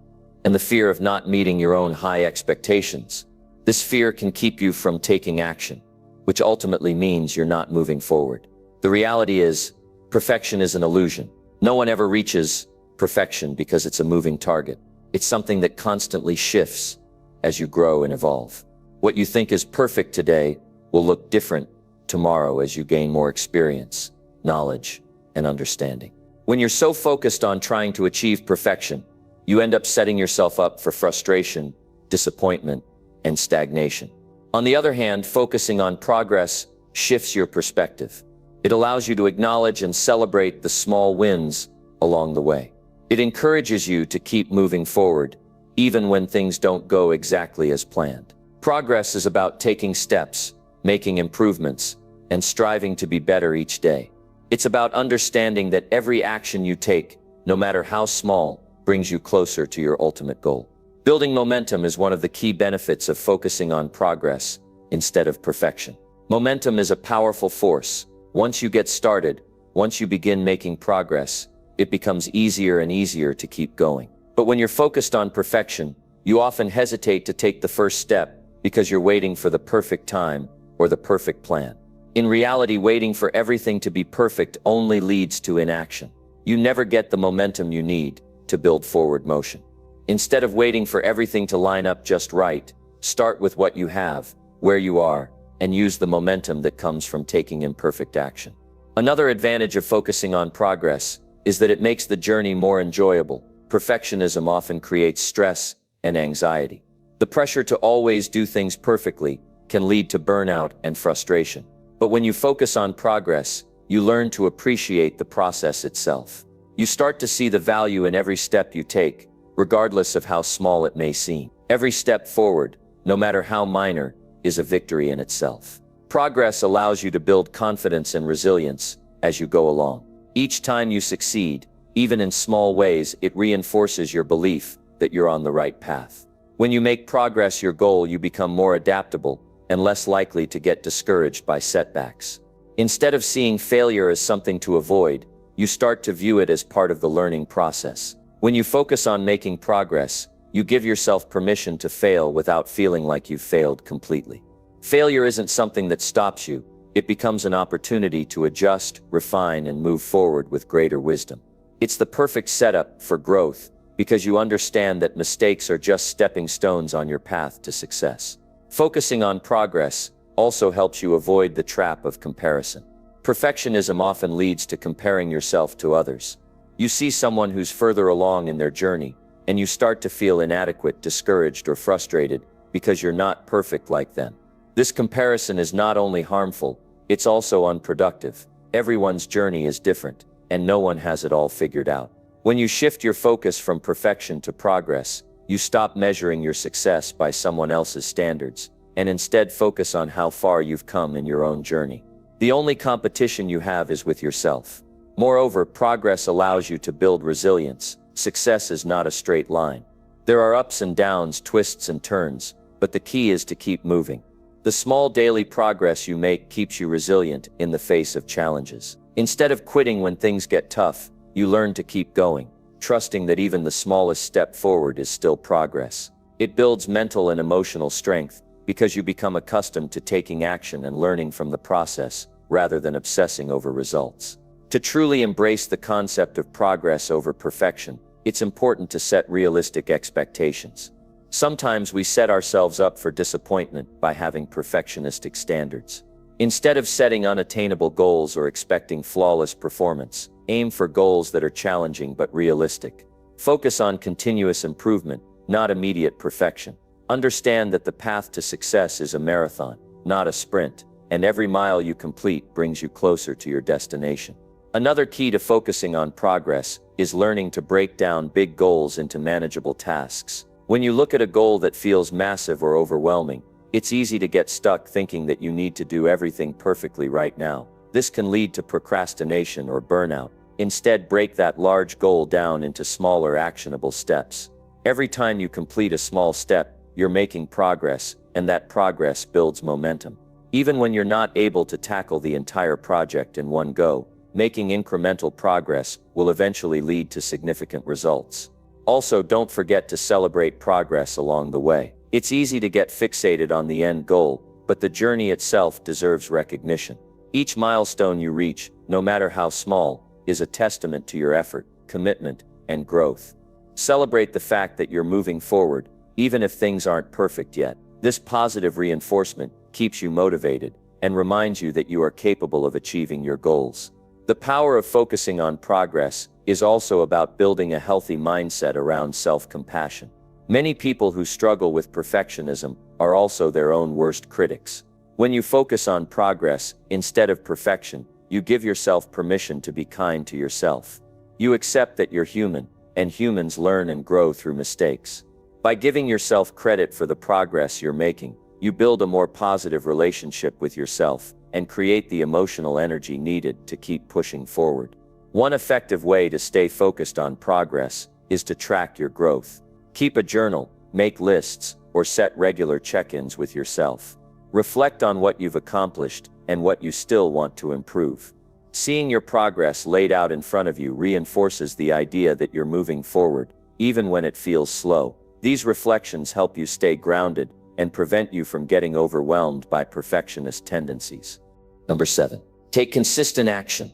and the fear of not meeting your own high expectations. This fear can keep you from taking action, which ultimately means you're not moving forward. The reality is, perfection is an illusion. No one ever reaches perfection because it's a moving target. It's something that constantly shifts as you grow and evolve. What you think is perfect today will look different tomorrow as you gain more experience, knowledge, and understanding. When you're so focused on trying to achieve perfection, you end up setting yourself up for frustration, disappointment, and stagnation. On the other hand, focusing on progress shifts your perspective. It allows you to acknowledge and celebrate the small wins along the way. It encourages you to keep moving forward, even when things don't go exactly as planned. Progress is about taking steps, making improvements, and striving to be better each day. It's about understanding that every action you take, no matter how small, brings you closer to your ultimate goal. Building momentum is one of the key benefits of focusing on progress instead of perfection. Momentum is a powerful force. Once you get started, once you begin making progress, it becomes easier and easier to keep going. But when you're focused on perfection, you often hesitate to take the first step because you're waiting for the perfect time or the perfect plan. In reality, waiting for everything to be perfect only leads to inaction. You never get the momentum you need to build forward motion. Instead of waiting for everything to line up just right, start with what you have, where you are, and use the momentum that comes from taking imperfect action. Another advantage of focusing on progress is that it makes the journey more enjoyable. Perfectionism often creates stress and anxiety. The pressure to always do things perfectly can lead to burnout and frustration. But when you focus on progress, you learn to appreciate the process itself. You start to see the value in every step you take, regardless of how small it may seem. Every step forward, no matter how minor, is a victory in itself. Progress allows you to build confidence and resilience as you go along. Each time you succeed, even in small ways, it reinforces your belief that you're on the right path. When you make progress your goal, you become more adaptable and less likely to get discouraged by setbacks. Instead of seeing failure as something to avoid, you start to view it as part of the learning process. When you focus on making progress, you give yourself permission to fail without feeling like you've failed completely. Failure isn't something that stops you. It becomes an opportunity to adjust, refine, and move forward with greater wisdom. It's the perfect setup for growth because you understand that mistakes are just stepping stones on your path to success. Focusing on progress also helps you avoid the trap of comparison. Perfectionism often leads to comparing yourself to others. You see someone who's further along in their journey, and you start to feel inadequate, discouraged, or frustrated because you're not perfect like them. This comparison is not only harmful, it's also unproductive. Everyone's journey is different, and no one has it all figured out. When you shift your focus from perfection to progress, you stop measuring your success by someone else's standards, and instead focus on how far you've come in your own journey. The only competition you have is with yourself. Moreover, progress allows you to build resilience. Success is not a straight line. There are ups and downs, twists and turns, but the key is to keep moving. The small daily progress you make keeps you resilient in the face of challenges. Instead of quitting when things get tough, you learn to keep going, trusting that even the smallest step forward is still progress. It builds mental and emotional strength because you become accustomed to taking action and learning from the process rather than obsessing over results. To truly embrace the concept of progress over perfection, it's important to set realistic expectations. Sometimes we set ourselves up for disappointment by having perfectionistic standards. Instead of setting unattainable goals or expecting flawless performance, aim for goals that are challenging but realistic. Focus on continuous improvement, not immediate perfection. Understand that the path to success is a marathon, not a sprint, and every mile you complete brings you closer to your destination. Another key to focusing on progress is learning to break down big goals into manageable tasks. When you look at a goal that feels massive or overwhelming, it's easy to get stuck thinking that you need to do everything perfectly right now. This can lead to procrastination or burnout. Instead, break that large goal down into smaller, actionable steps. Every time you complete a small step, you're making progress, and that progress builds momentum. Even when you're not able to tackle the entire project in one go, making incremental progress will eventually lead to significant results. Also, don't forget to celebrate progress along the way. It's easy to get fixated on the end goal, but the journey itself deserves recognition. Each milestone you reach, no matter how small, is a testament to your effort, commitment, and growth. Celebrate the fact that you're moving forward, even if things aren't perfect yet. This positive reinforcement keeps you motivated and reminds you that you are capable of achieving your goals. The power of focusing on progress is also about building a healthy mindset around self-compassion. Many people who struggle with perfectionism are also their own worst critics. When you focus on progress instead of perfection, you give yourself permission to be kind to yourself. You accept that you're human, and humans learn and grow through mistakes. By giving yourself credit for the progress you're making, you build a more positive relationship with yourself and create the emotional energy needed to keep pushing forward. One effective way to stay focused on progress is to track your growth. Keep a journal, make lists, or set regular check-ins with yourself. Reflect on what you've accomplished and what you still want to improve. Seeing your progress laid out in front of you reinforces the idea that you're moving forward, even when it feels slow. These reflections help you stay grounded and prevent you from getting overwhelmed by perfectionist tendencies. Number 7. Take consistent action,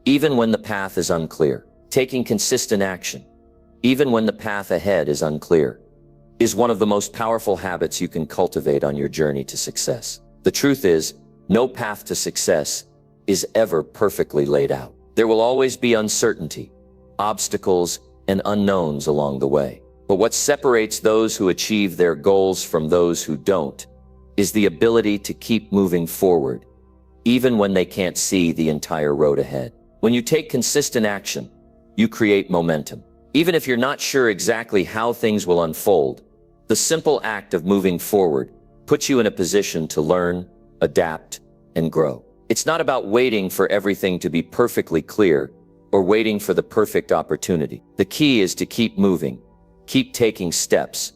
even when the path is unclear. Taking consistent action, even when the path ahead is unclear, is one of the most powerful habits you can cultivate on your journey to success. The truth is, no path to success is ever perfectly laid out. There will always be uncertainty, obstacles, and unknowns along the way. But what separates those who achieve their goals from those who don't is the ability to keep moving forward, even when they can't see the entire road ahead. When you take consistent action, you create momentum. Even if you're not sure exactly how things will unfold, the simple act of moving forward puts you in a position to learn, adapt, and grow. It's not about waiting for everything to be perfectly clear or waiting for the perfect opportunity. The key is to keep moving, keep taking steps,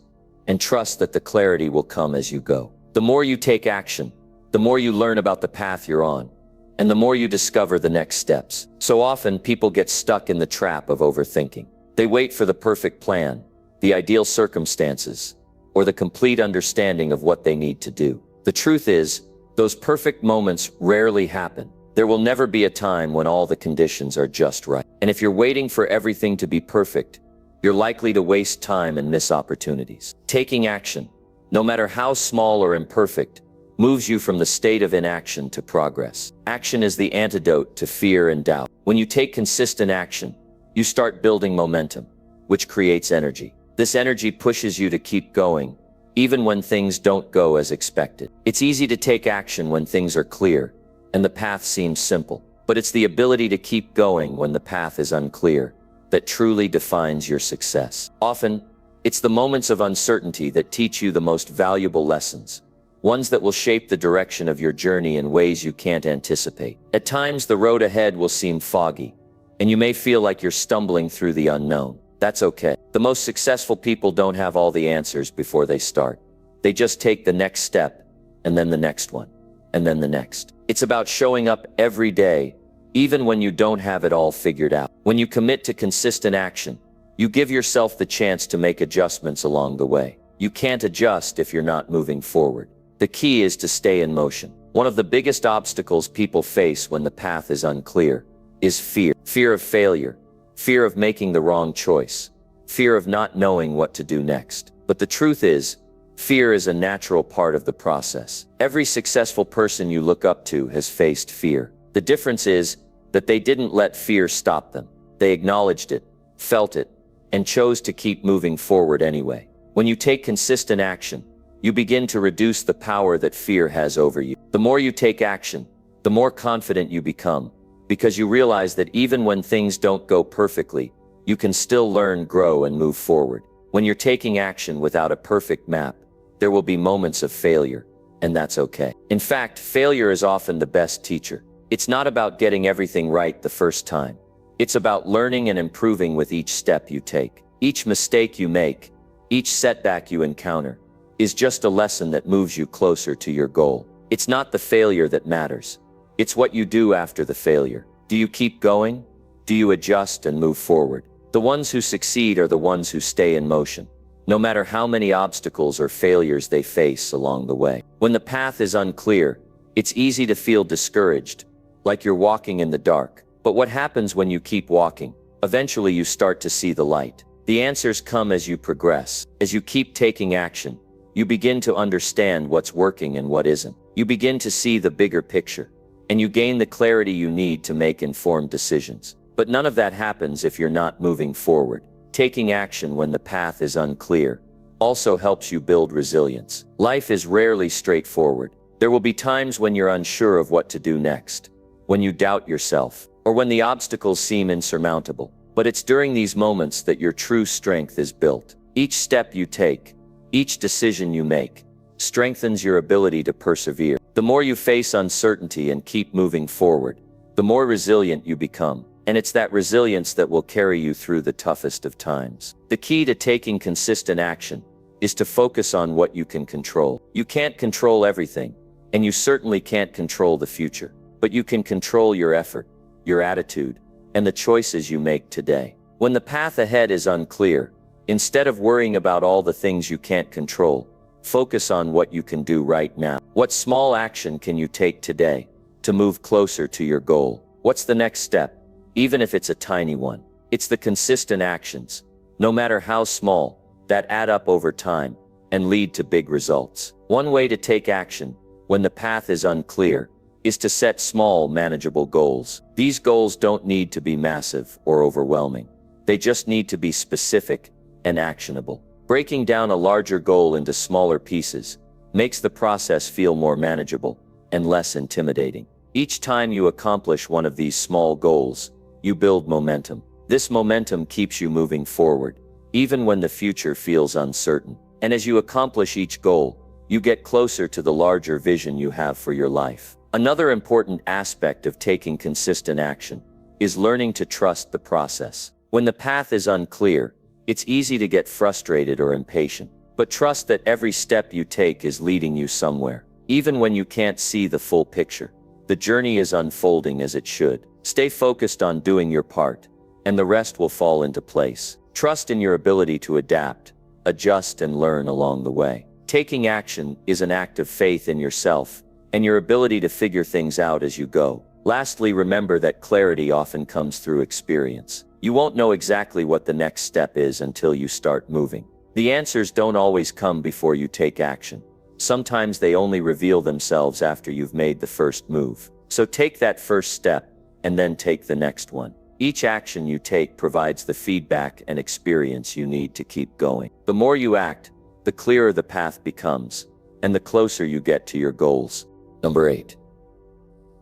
and trust that the clarity will come as you go. The more you take action, the more you learn about the path you're on, and the more you discover the next steps. So often, people get stuck in the trap of overthinking. They wait for the perfect plan, the ideal circumstances, or the complete understanding of what they need to do. The truth is, those perfect moments rarely happen. There will never be a time when all the conditions are just right. And if you're waiting for everything to be perfect, you're likely to waste time and miss opportunities. Taking action, no matter how small or imperfect, moves you from the state of inaction to progress. Action is the antidote to fear and doubt. When you take consistent action, you start building momentum, which creates energy. This energy pushes you to keep going, even when things don't go as expected. It's easy to take action when things are clear and the path seems simple, but it's the ability to keep going when the path is unclear that truly defines your success. Often, it's the moments of uncertainty that teach you the most valuable lessons, ones that will shape the direction of your journey in ways you can't anticipate. At times, the road ahead will seem foggy, and you may feel like you're stumbling through the unknown. That's okay. The most successful people don't have all the answers before they start. They just take the next step, and then the next one, and then the next. It's about showing up every day, even when you don't have it all figured out. When you commit to consistent action, you give yourself the chance to make adjustments along the way. You can't adjust if you're not moving forward. The key is to stay in motion. One of the biggest obstacles people face when the path is unclear is fear. Fear of failure, fear of making the wrong choice, fear of not knowing what to do next. But the truth is, fear is a natural part of the process. Every successful person you look up to has faced fear. The difference is that they didn't let fear stop them. They acknowledged it, felt it, and chose to keep moving forward anyway. When you take consistent action, you begin to reduce the power that fear has over you. The more you take action, the more confident you become, because you realize that even when things don't go perfectly, you can still learn, grow, and move forward. When you're taking action without a perfect map, there will be moments of failure, and that's okay. In fact, failure is often the best teacher. It's not about getting everything right the first time. It's about learning and improving with each step you take. Each mistake you make, each setback you encounter, is just a lesson that moves you closer to your goal. It's not the failure that matters. It's what you do after the failure. Do you keep going? Do you adjust and move forward? The ones who succeed are the ones who stay in motion, no matter how many obstacles or failures they face along the way. When the path is unclear, it's easy to feel discouraged, like you're walking in the dark. But what happens when you keep walking? Eventually you start to see the light. The answers come as you progress. As you keep taking action, you begin to understand what's working and what isn't. You begin to see the bigger picture, and you gain the clarity you need to make informed decisions. But none of that happens if you're not moving forward. Taking action when the path is unclear also helps you build resilience. Life is rarely straightforward. There will be times when you're unsure of what to do next, when you doubt yourself, or when the obstacles seem insurmountable. But it's during these moments that your true strength is built. Each step you take, each decision you make, strengthens your ability to persevere. The more you face uncertainty and keep moving forward, the more resilient you become. And it's that resilience that will carry you through the toughest of times. The key to taking consistent action is to focus on what you can control. You can't control everything, and you certainly can't control the future. But you can control your effort, your attitude, and the choices you make today. When the path ahead is unclear, instead of worrying about all the things you can't control, focus on what you can do right now. What small action can you take today to move closer to your goal? What's the next step? Even if it's a tiny one. It's the consistent actions, no matter how small, that add up over time and lead to big results. One way to take action when the path is unclear is to set small, manageable goals. These goals don't need to be massive or overwhelming. They just need to be specific and actionable. Breaking down a larger goal into smaller pieces makes the process feel more manageable and less intimidating. Each time you accomplish one of these small goals, you build momentum. This momentum keeps you moving forward, even when the future feels uncertain. And as you accomplish each goal, you get closer to the larger vision you have for your life. Another important aspect of taking consistent action is learning to trust the process. When the path is unclear, it's easy to get frustrated or impatient. But trust that every step you take is leading you somewhere. Even when you can't see the full picture, the journey is unfolding as it should. Stay focused on doing your part, and the rest will fall into place. Trust in your ability to adapt, adjust, and learn along the way. Taking action is an act of faith in yourself and your ability to figure things out as you go. Lastly, remember that clarity often comes through experience. You won't know exactly what the next step is until you start moving. The answers don't always come before you take action. Sometimes they only reveal themselves after you've made the first move. So take that first step, and then take the next one. Each action you take provides the feedback and experience you need to keep going. The more you act, the clearer the path becomes, and the closer you get to your goals. Number 8.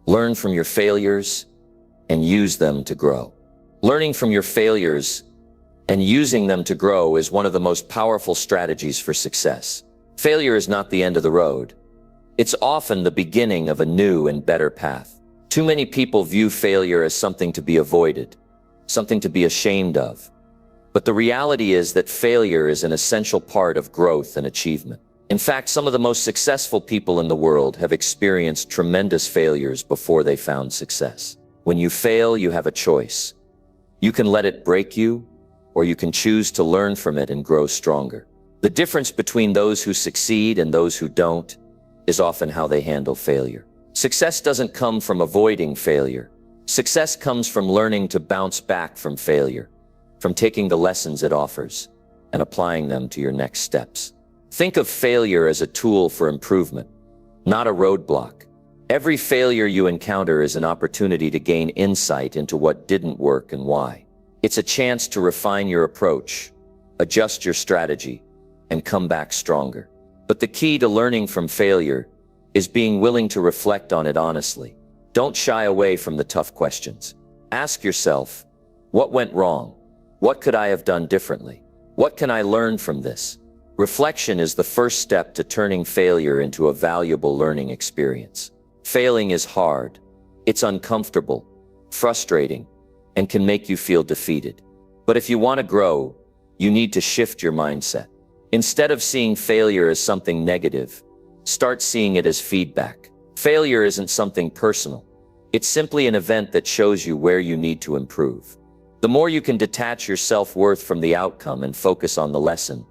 Learn from your failures and use them to grow. Learning from your failures and using them to grow is one of the most powerful strategies for success. Failure is not the end of the road. It's often the beginning of a new and better path. Too many people view failure as something to be avoided, something to be ashamed of. But the reality is that failure is an essential part of growth and achievement. In fact, some of the most successful people in the world have experienced tremendous failures before they found success. When you fail, you have a choice. You can let it break you, or you can choose to learn from it and grow stronger. The difference between those who succeed and those who don't is often how they handle failure. Success doesn't come from avoiding failure. Success comes from learning to bounce back from failure, from taking the lessons it offers and applying them to your next steps. Think of failure as a tool for improvement, not a roadblock. Every failure you encounter is an opportunity to gain insight into what didn't work and why. It's a chance to refine your approach, adjust your strategy, and come back stronger. But the key to learning from failure is being willing to reflect on it honestly. Don't shy away from the tough questions. Ask yourself, what went wrong? What could I have done differently? What can I learn from this? Reflection is the first step to turning failure into a valuable learning experience. Failing is hard. It's uncomfortable, frustrating, and can make you feel defeated. But if you want to grow, you need to shift your mindset. Instead of seeing failure as something negative, start seeing it as feedback. Failure isn't something personal. It's simply an event that shows you where you need to improve. The more you can detach your self-worth from the outcome and focus on the lesson,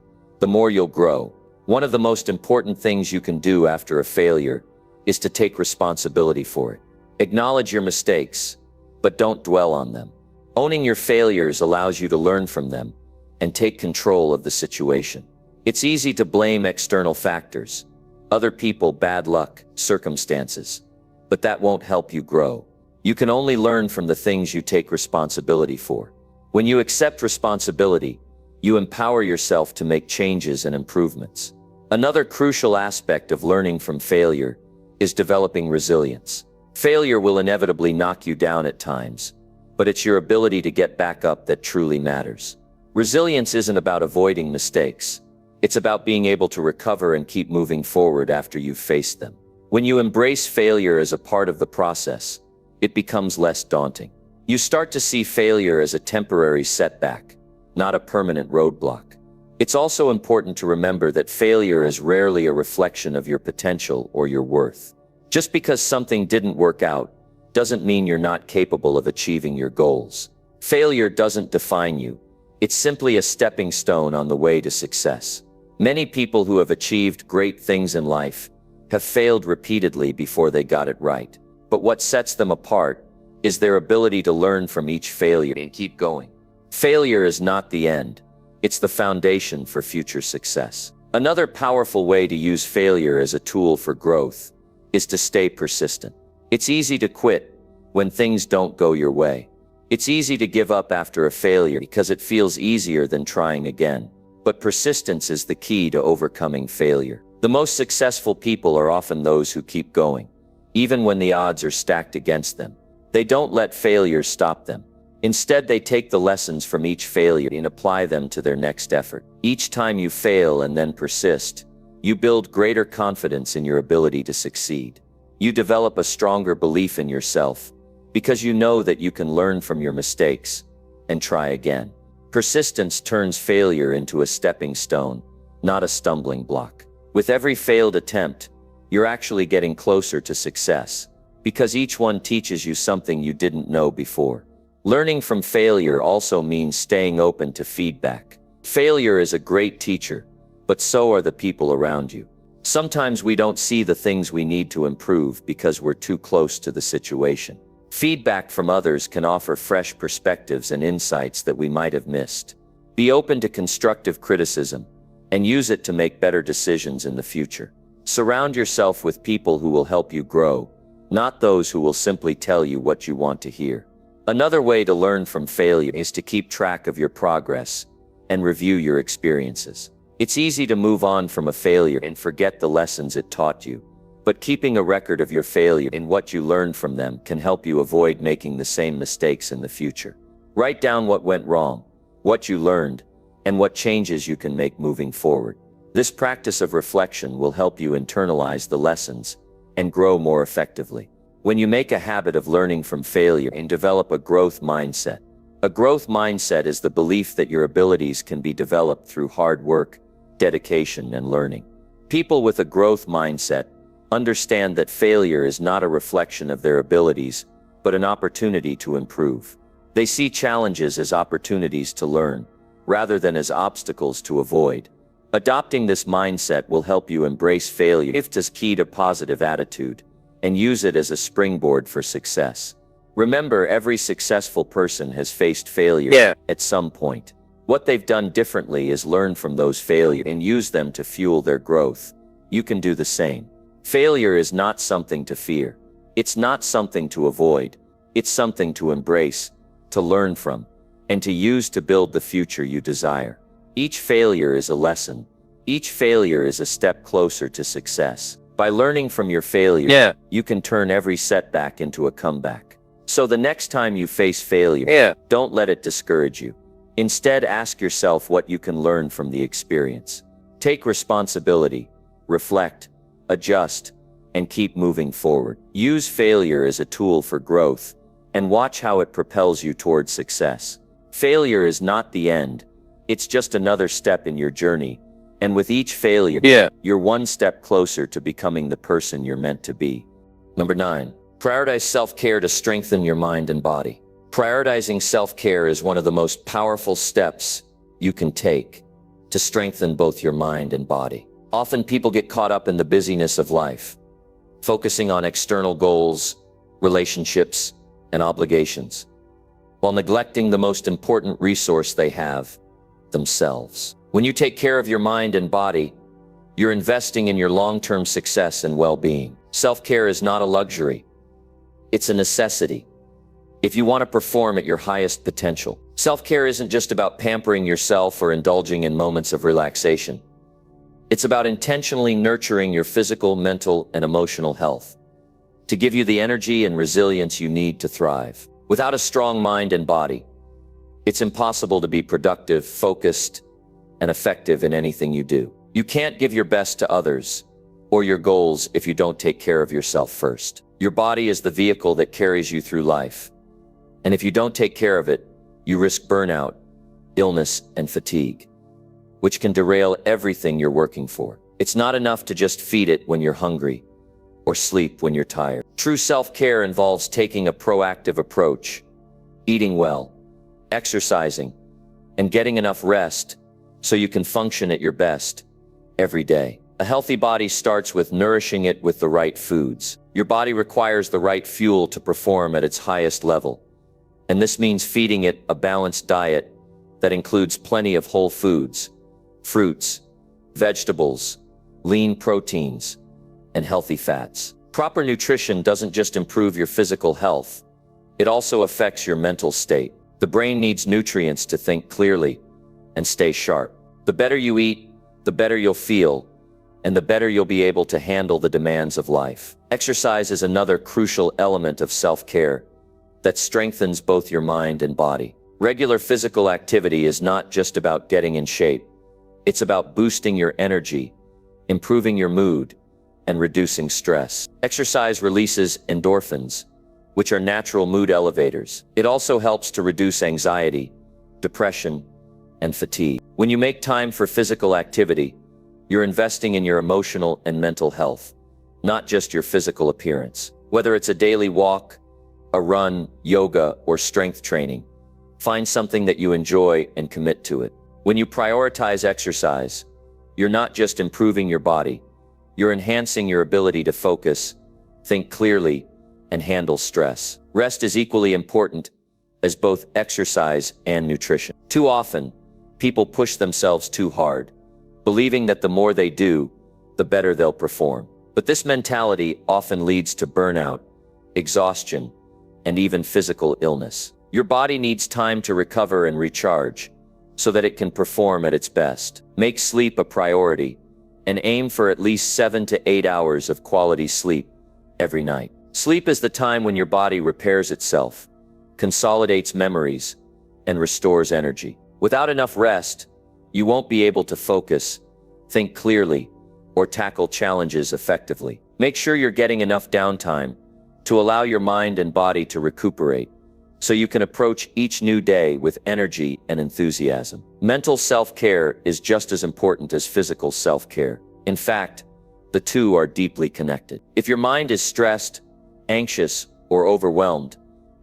the more you'll grow. One of the most important things you can do after a failure is to take responsibility for it. Acknowledge your mistakes, but don't dwell on them. Owning your failures allows you to learn from them and take control of the situation. It's easy to blame external factors, other people, bad luck, circumstances, but that won't help you grow. You can only learn from the things you take responsibility for. When you accept responsibility, you empower yourself to make changes and improvements. Another crucial aspect of learning from failure is developing resilience. Failure will inevitably knock you down at times, but it's your ability to get back up that truly matters. Resilience isn't about avoiding mistakes. It's about being able to recover and keep moving forward after you've faced them. When you embrace failure as a part of the process, it becomes less daunting. You start to see failure as a temporary setback, not a permanent roadblock. It's also important to remember that failure is rarely a reflection of your potential or your worth. Just because something didn't work out doesn't mean you're not capable of achieving your goals. Failure doesn't define you. It's simply a stepping stone on the way to success. Many people who have achieved great things in life have failed repeatedly before they got it right. But what sets them apart is their ability to learn from each failure and keep going. Failure is not the end. It's the foundation for future success. Another powerful way to use failure as a tool for growth is to stay persistent. It's easy to quit when things don't go your way. It's easy to give up after a failure because it feels easier than trying again. But persistence is the key to overcoming failure. The most successful people are often those who keep going, even when the odds are stacked against them. They don't let failures stop them. Instead, they take the lessons from each failure and apply them to their next effort. Each time you fail and then persist, you build greater confidence in your ability to succeed. You develop a stronger belief in yourself because you know that you can learn from your mistakes and try again. Persistence turns failure into a stepping stone, not a stumbling block. With every failed attempt, you're actually getting closer to success because each one teaches you something you didn't know before. Learning from failure also means staying open to feedback. Failure is a great teacher, but so are the people around you. Sometimes we don't see the things we need to improve because we're too close to the situation. Feedback from others can offer fresh perspectives and insights that we might have missed. Be open to constructive criticism and use it to make better decisions in the future. Surround yourself with people who will help you grow, not those who will simply tell you what you want to hear. Another way to learn from failure is to keep track of your progress and review your experiences. It's easy to move on from a failure and forget the lessons it taught you, but keeping a record of your failure and what you learned from them can help you avoid making the same mistakes in the future. Write down what went wrong, what you learned, and what changes you can make moving forward. This practice of reflection will help you internalize the lessons and grow more effectively. When you make a habit of learning from failure and develop a growth mindset. A growth mindset is the belief that your abilities can be developed through hard work, dedication, and learning. People with a growth mindset understand that failure is not a reflection of their abilities, but an opportunity to improve. They see challenges as opportunities to learn, rather than as obstacles to avoid. Adopting this mindset will help you embrace failure if it's key to positive attitude, and use it as a springboard for success. Remember, every successful person has faced failure at some point. What they've done differently is learn from those failures and use them to fuel their growth. You can do the same. Failure is not something to fear. It's not something to avoid. It's something to embrace, to learn from, and to use to build the future you desire. Each failure is a lesson. Each failure is a step closer to success. By learning from your failure, you can turn every setback into a comeback. So the next time you face failure, don't let it discourage you. Instead, ask yourself what you can learn from the experience. Take responsibility, reflect, adjust, and keep moving forward. Use failure as a tool for growth, and watch how it propels you towards success. Failure is not the end. It's just another step in your journey. And with each failure, you're one step closer to becoming the person you're meant to be. Number 9, prioritize self-care to strengthen your mind and body. Prioritizing self-care is one of the most powerful steps you can take to strengthen both your mind and body. Often people get caught up in the busyness of life, focusing on external goals, relationships, and obligations, while neglecting the most important resource they have, themselves. When you take care of your mind and body, you're investing in your long-term success and well-being. Self-care is not a luxury. It's a necessity if you want to perform at your highest potential. Self-care isn't just about pampering yourself or indulging in moments of relaxation. It's about intentionally nurturing your physical, mental, and emotional health to give you the energy and resilience you need to thrive. Without a strong mind and body, it's impossible to be productive, focused, and effective in anything you do. You can't give your best to others or your goals if you don't take care of yourself first. Your body is the vehicle that carries you through life. And if you don't take care of it, you risk burnout, illness, and fatigue, which can derail everything you're working for. It's not enough to just feed it when you're hungry or sleep when you're tired. True self-care involves taking a proactive approach, eating well, exercising, and getting enough rest so you can function at your best every day. A healthy body starts with nourishing it with the right foods. Your body requires the right fuel to perform at its highest level. And this means feeding it a balanced diet that includes plenty of whole foods, fruits, vegetables, lean proteins, and healthy fats. Proper nutrition doesn't just improve your physical health, it also affects your mental state. The brain needs nutrients to think clearly and stay sharp. The better you eat, the better you'll feel, and the better you'll be able to handle the demands of life. Exercise is another crucial element of self-care that strengthens both your mind and body. Regular physical activity is not just about getting in shape. It's about boosting your energy, improving your mood, and reducing stress. Exercise releases endorphins, which are natural mood elevators. It also helps to reduce anxiety, depression, and fatigue. When you make time for physical activity, you're investing in your emotional and mental health, not just your physical appearance. Whether it's a daily walk, a run, yoga, or strength training, find something that you enjoy and commit to it. When you prioritize exercise, you're not just improving your body, you're enhancing your ability to focus, think clearly, and handle stress. Rest is equally important as both exercise and nutrition. Too often, people push themselves too hard, believing that the more they do, the better they'll perform. But this mentality often leads to burnout, exhaustion, and even physical illness. Your body needs time to recover and recharge so that it can perform at its best. Make sleep a priority and aim for at least 7 to 8 hours of quality sleep every night. Sleep is the time when your body repairs itself, consolidates memories, and restores energy. Without enough rest, you won't be able to focus, think clearly, or tackle challenges effectively. Make sure you're getting enough downtime to allow your mind and body to recuperate, so you can approach each new day with energy and enthusiasm. Mental self-care is just as important as physical self-care. In fact, the two are deeply connected. If your mind is stressed, anxious, or overwhelmed,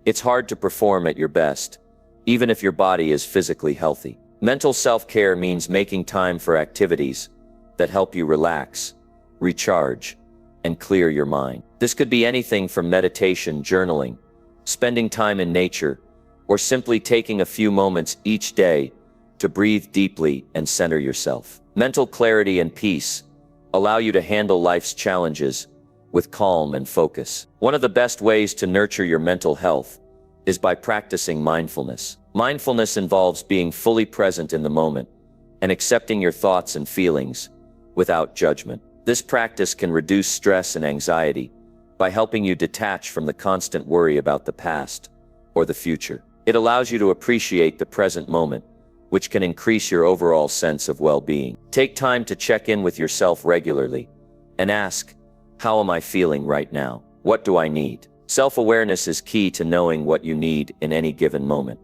it's hard to perform at your best, even if your body is physically healthy. Mental self-care means making time for activities that help you relax, recharge, and clear your mind. This could be anything from meditation, journaling, spending time in nature, or simply taking a few moments each day to breathe deeply and center yourself. Mental clarity and peace allow you to handle life's challenges with calm and focus. One of the best ways to nurture your mental health is by practicing mindfulness. Mindfulness involves being fully present in the moment and accepting your thoughts and feelings without judgment. This practice can reduce stress and anxiety by helping you detach from the constant worry about the past or the future. It allows you to appreciate the present moment, which can increase your overall sense of well-being. Take time to check in with yourself regularly and ask, how am I feeling right now? What do I need? Self-awareness is key to knowing what you need in any given moment,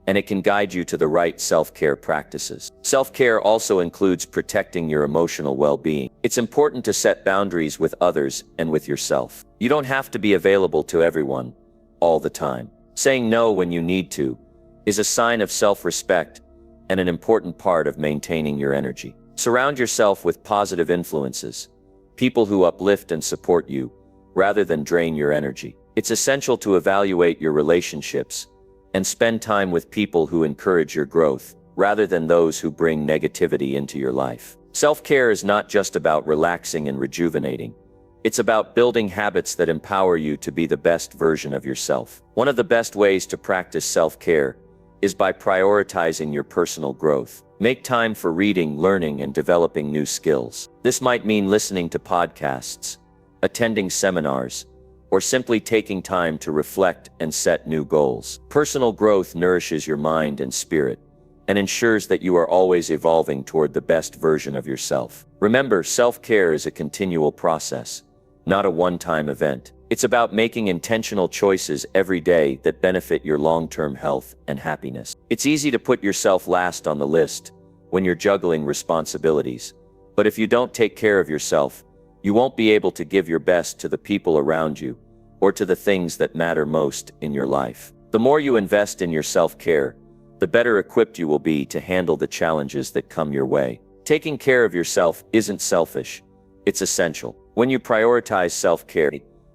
and it can guide you to the right self-care practices. Self-care also includes protecting your emotional well-being. It's important to set boundaries with others and with yourself. You don't have to be available to everyone all the time. Saying no when you need to is a sign of self-respect and an important part of maintaining your energy. Surround yourself with positive influences, people who uplift and support you, rather than drain your energy. It's essential to evaluate your relationships and spend time with people who encourage your growth, rather than those who bring negativity into your life. Self-care is not just about relaxing and rejuvenating. It's about building habits that empower you to be the best version of yourself. One of the best ways to practice self-care is by prioritizing your personal growth. Make time for reading, learning, and developing new skills. This might mean listening to podcasts, attending seminars, or simply taking time to reflect and set new goals. Personal growth nourishes your mind and spirit, and ensures that you are always evolving toward the best version of yourself. Remember, self-care is a continual process, not a one-time event. It's about making intentional choices every day that benefit your long-term health and happiness. It's easy to put yourself last on the list when you're juggling responsibilities. But if you don't take care of yourself, you won't be able to give your best to the people around you or to the things that matter most in your life. The more you invest in your self-care, the better equipped you will be to handle the challenges that come your way. Taking care of yourself isn't selfish, it's essential. When you prioritize self-care,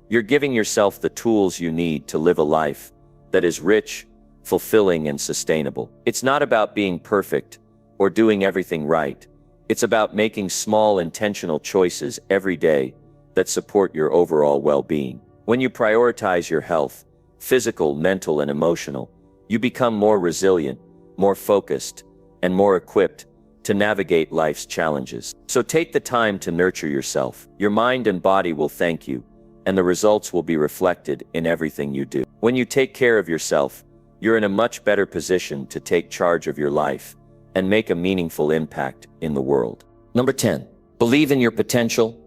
you're giving yourself the tools you need to live a life that is rich, fulfilling, and sustainable. It's not about being perfect or doing everything right. It's about making small, intentional choices every day that support your overall well-being. When you prioritize your health, physical, mental, and emotional, you become more resilient, more focused, and more equipped to navigate life's challenges. So take the time to nurture yourself. Your mind and body will thank you, and the results will be reflected in everything you do. When you take care of yourself, you're in a much better position to take charge of your life and make a meaningful impact in the world. Number 10, believe in your potential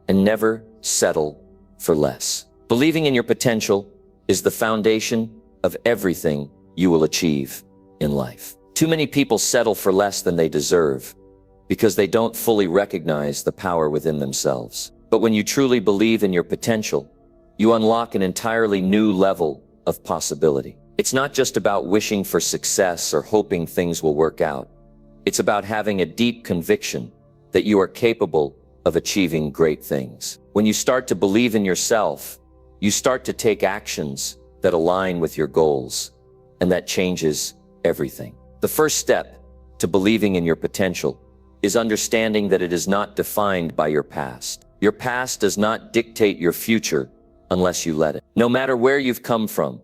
and never settle for less. Believing in your potential is the foundation of everything you will achieve in life. Too many people settle for less than they deserve because they don't fully recognize the power within themselves. But when you truly believe in your potential, you unlock an entirely new level of possibility. It's not just about wishing for success or hoping things will work out. It's about having a deep conviction that you are capable of achieving great things. When you start to believe in yourself, you start to take actions that align with your goals, and that changes everything. The first step to believing in your potential is understanding that it is not defined by your past. Your past does not dictate your future unless you let it. No matter where you've come from,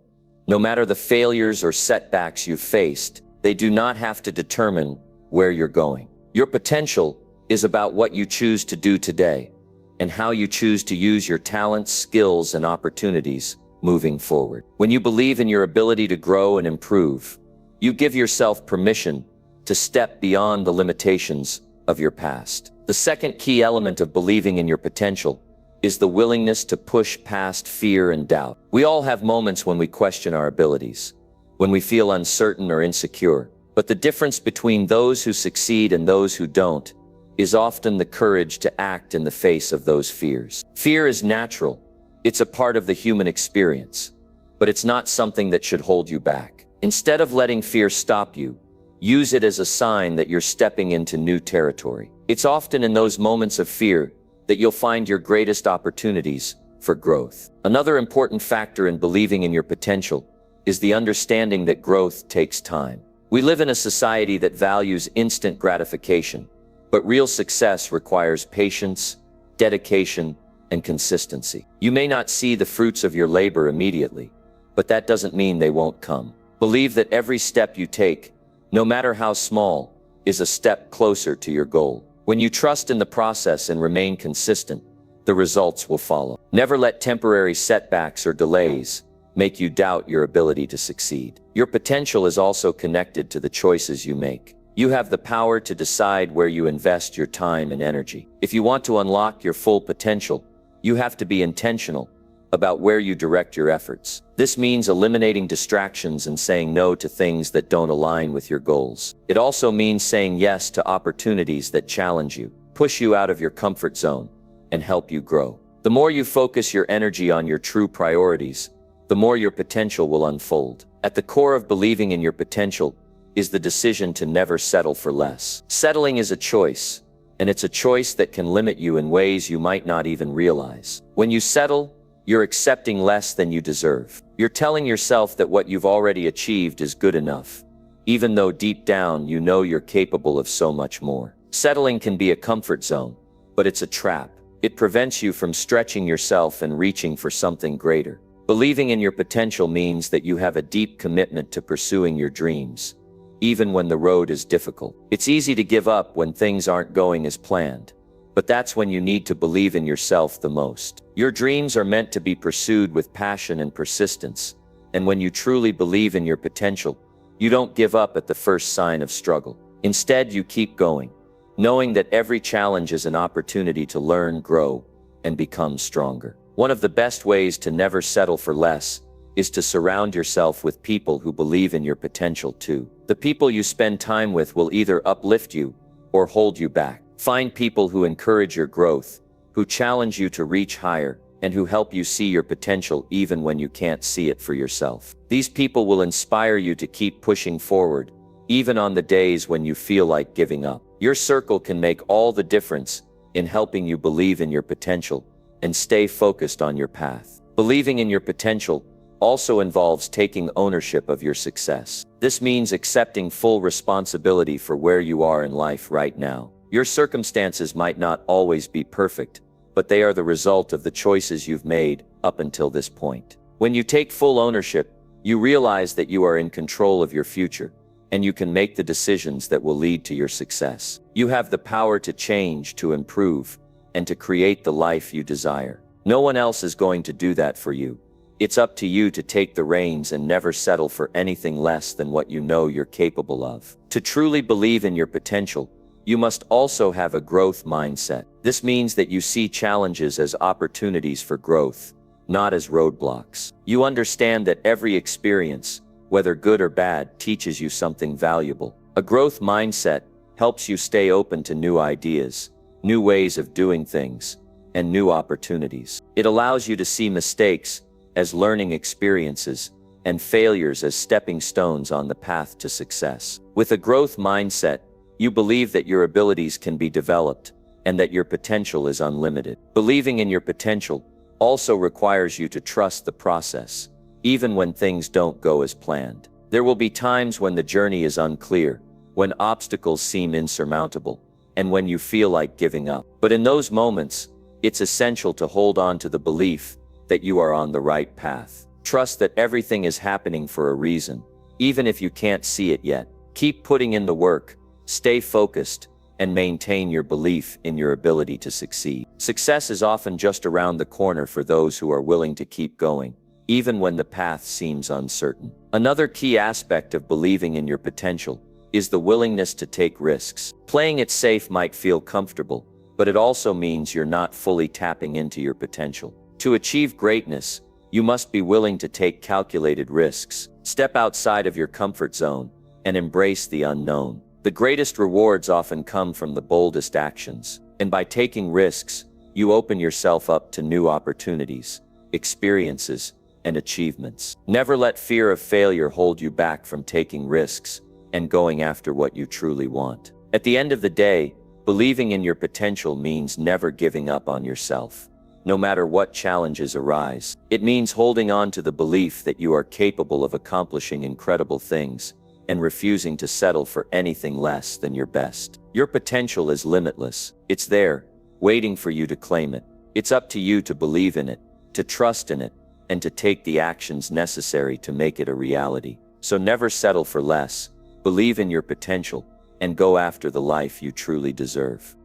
no matter the failures or setbacks you've faced, they do not have to determine where you're going. Your potential is about what you choose to do today and how you choose to use your talents, skills, and opportunities moving forward. When you believe in your ability to grow and improve, you give yourself permission to step beyond the limitations of your past. The second key element of believing in your potential is the willingness to push past fear and doubt. We all have moments when we question our abilities, when we feel uncertain or insecure. But the difference between those who succeed and those who don't is often the courage to act in the face of those fears. Fear is natural. It's a part of the human experience, but it's not something that should hold you back. Instead of letting fear stop you, use it as a sign that you're stepping into new territory. It's often in those moments of fear that you'll find your greatest opportunities for growth. Another important factor in believing in your potential is the understanding that growth takes time. We live in a society that values instant gratification, but real success requires patience, dedication, and consistency. You may not see the fruits of your labor immediately, but that doesn't mean they won't come. Believe that every step you take, no matter how small, is a step closer to your goal. When you trust in the process and remain consistent, the results will follow. Never let temporary setbacks or delays make you doubt your ability to succeed. Your potential is also connected to the choices you make. You have the power to decide where you invest your time and energy. If you want to unlock your full potential, you have to be intentional about where you direct your efforts. This means eliminating distractions and saying no to things that don't align with your goals. It also means saying yes to opportunities that challenge you, push you out of your comfort zone, and help you grow. The more you focus your energy on your true priorities, the more your potential will unfold. At the core of believing in your potential is the decision to never settle for less. Settling is a choice, and it's a choice that can limit you in ways you might not even realize. When you settle, you're accepting less than you deserve. You're telling yourself that what you've already achieved is good enough, even though deep down you know you're capable of so much more. Settling can be a comfort zone, but it's a trap. It prevents you from stretching yourself and reaching for something greater. Believing in your potential means that you have a deep commitment to pursuing your dreams, even when the road is difficult. It's easy to give up when things aren't going as planned, but that's when you need to believe in yourself the most. Your dreams are meant to be pursued with passion and persistence, and when you truly believe in your potential, you don't give up at the first sign of struggle. Instead, you keep going, knowing that every challenge is an opportunity to learn, grow, and become stronger. One of the best ways to never settle for less is to surround yourself with people who believe in your potential too. The people you spend time with will either uplift you or hold you back. Find people who encourage your growth, who challenge you to reach higher, and who help you see your potential even when you can't see it for yourself. These people will inspire you to keep pushing forward, even on the days when you feel like giving up. Your circle can make all the difference in helping you believe in your potential and stay focused on your path. Believing in your potential also involves taking ownership of your success. This means accepting full responsibility for where you are in life right now. Your circumstances might not always be perfect, but they are the result of the choices you've made up until this point. When you take full ownership, you realize that you are in control of your future, and you can make the decisions that will lead to your success. You have the power to change, to improve, and to create the life you desire. No one else is going to do that for you. It's up to you to take the reins and never settle for anything less than what you know you're capable of. To truly believe in your potential, you must also have a growth mindset. This means that you see challenges as opportunities for growth, not as roadblocks. You understand that every experience, whether good or bad, teaches you something valuable. A growth mindset helps you stay open to new ideas, new ways of doing things, and new opportunities. It allows you to see mistakes as learning experiences and failures as stepping stones on the path to success. With a growth mindset, you believe that your abilities can be developed and that your potential is unlimited. Believing in your potential also requires you to trust the process, even when things don't go as planned. There will be times when the journey is unclear, when obstacles seem insurmountable, and when you feel like giving up. But in those moments, it's essential to hold on to the belief that you are on the right path. Trust that everything is happening for a reason, even if you can't see it yet. Keep putting in the work, stay focused, and maintain your belief in your ability to succeed. Success is often just around the corner for those who are willing to keep going, even when the path seems uncertain. Another key aspect of believing in your potential is the willingness to take risks. Playing it safe might feel comfortable, but it also means you're not fully tapping into your potential. To achieve greatness, you must be willing to take calculated risks, step outside of your comfort zone, and embrace the unknown. The greatest rewards often come from the boldest actions, and by taking risks, you open yourself up to new opportunities, experiences, and achievements. Never let fear of failure hold you back from taking risks and going after what you truly want. At the end of the day, believing in your potential means never giving up on yourself. No matter what challenges arise, it means holding on to the belief that you are capable of accomplishing incredible things and refusing to settle for anything less than your best. Your potential is limitless. It's there, waiting for you to claim it. It's up to you to believe in it, to trust in it, and to take the actions necessary to make it a reality. So never settle for less, believe in your potential, and go after the life you truly deserve.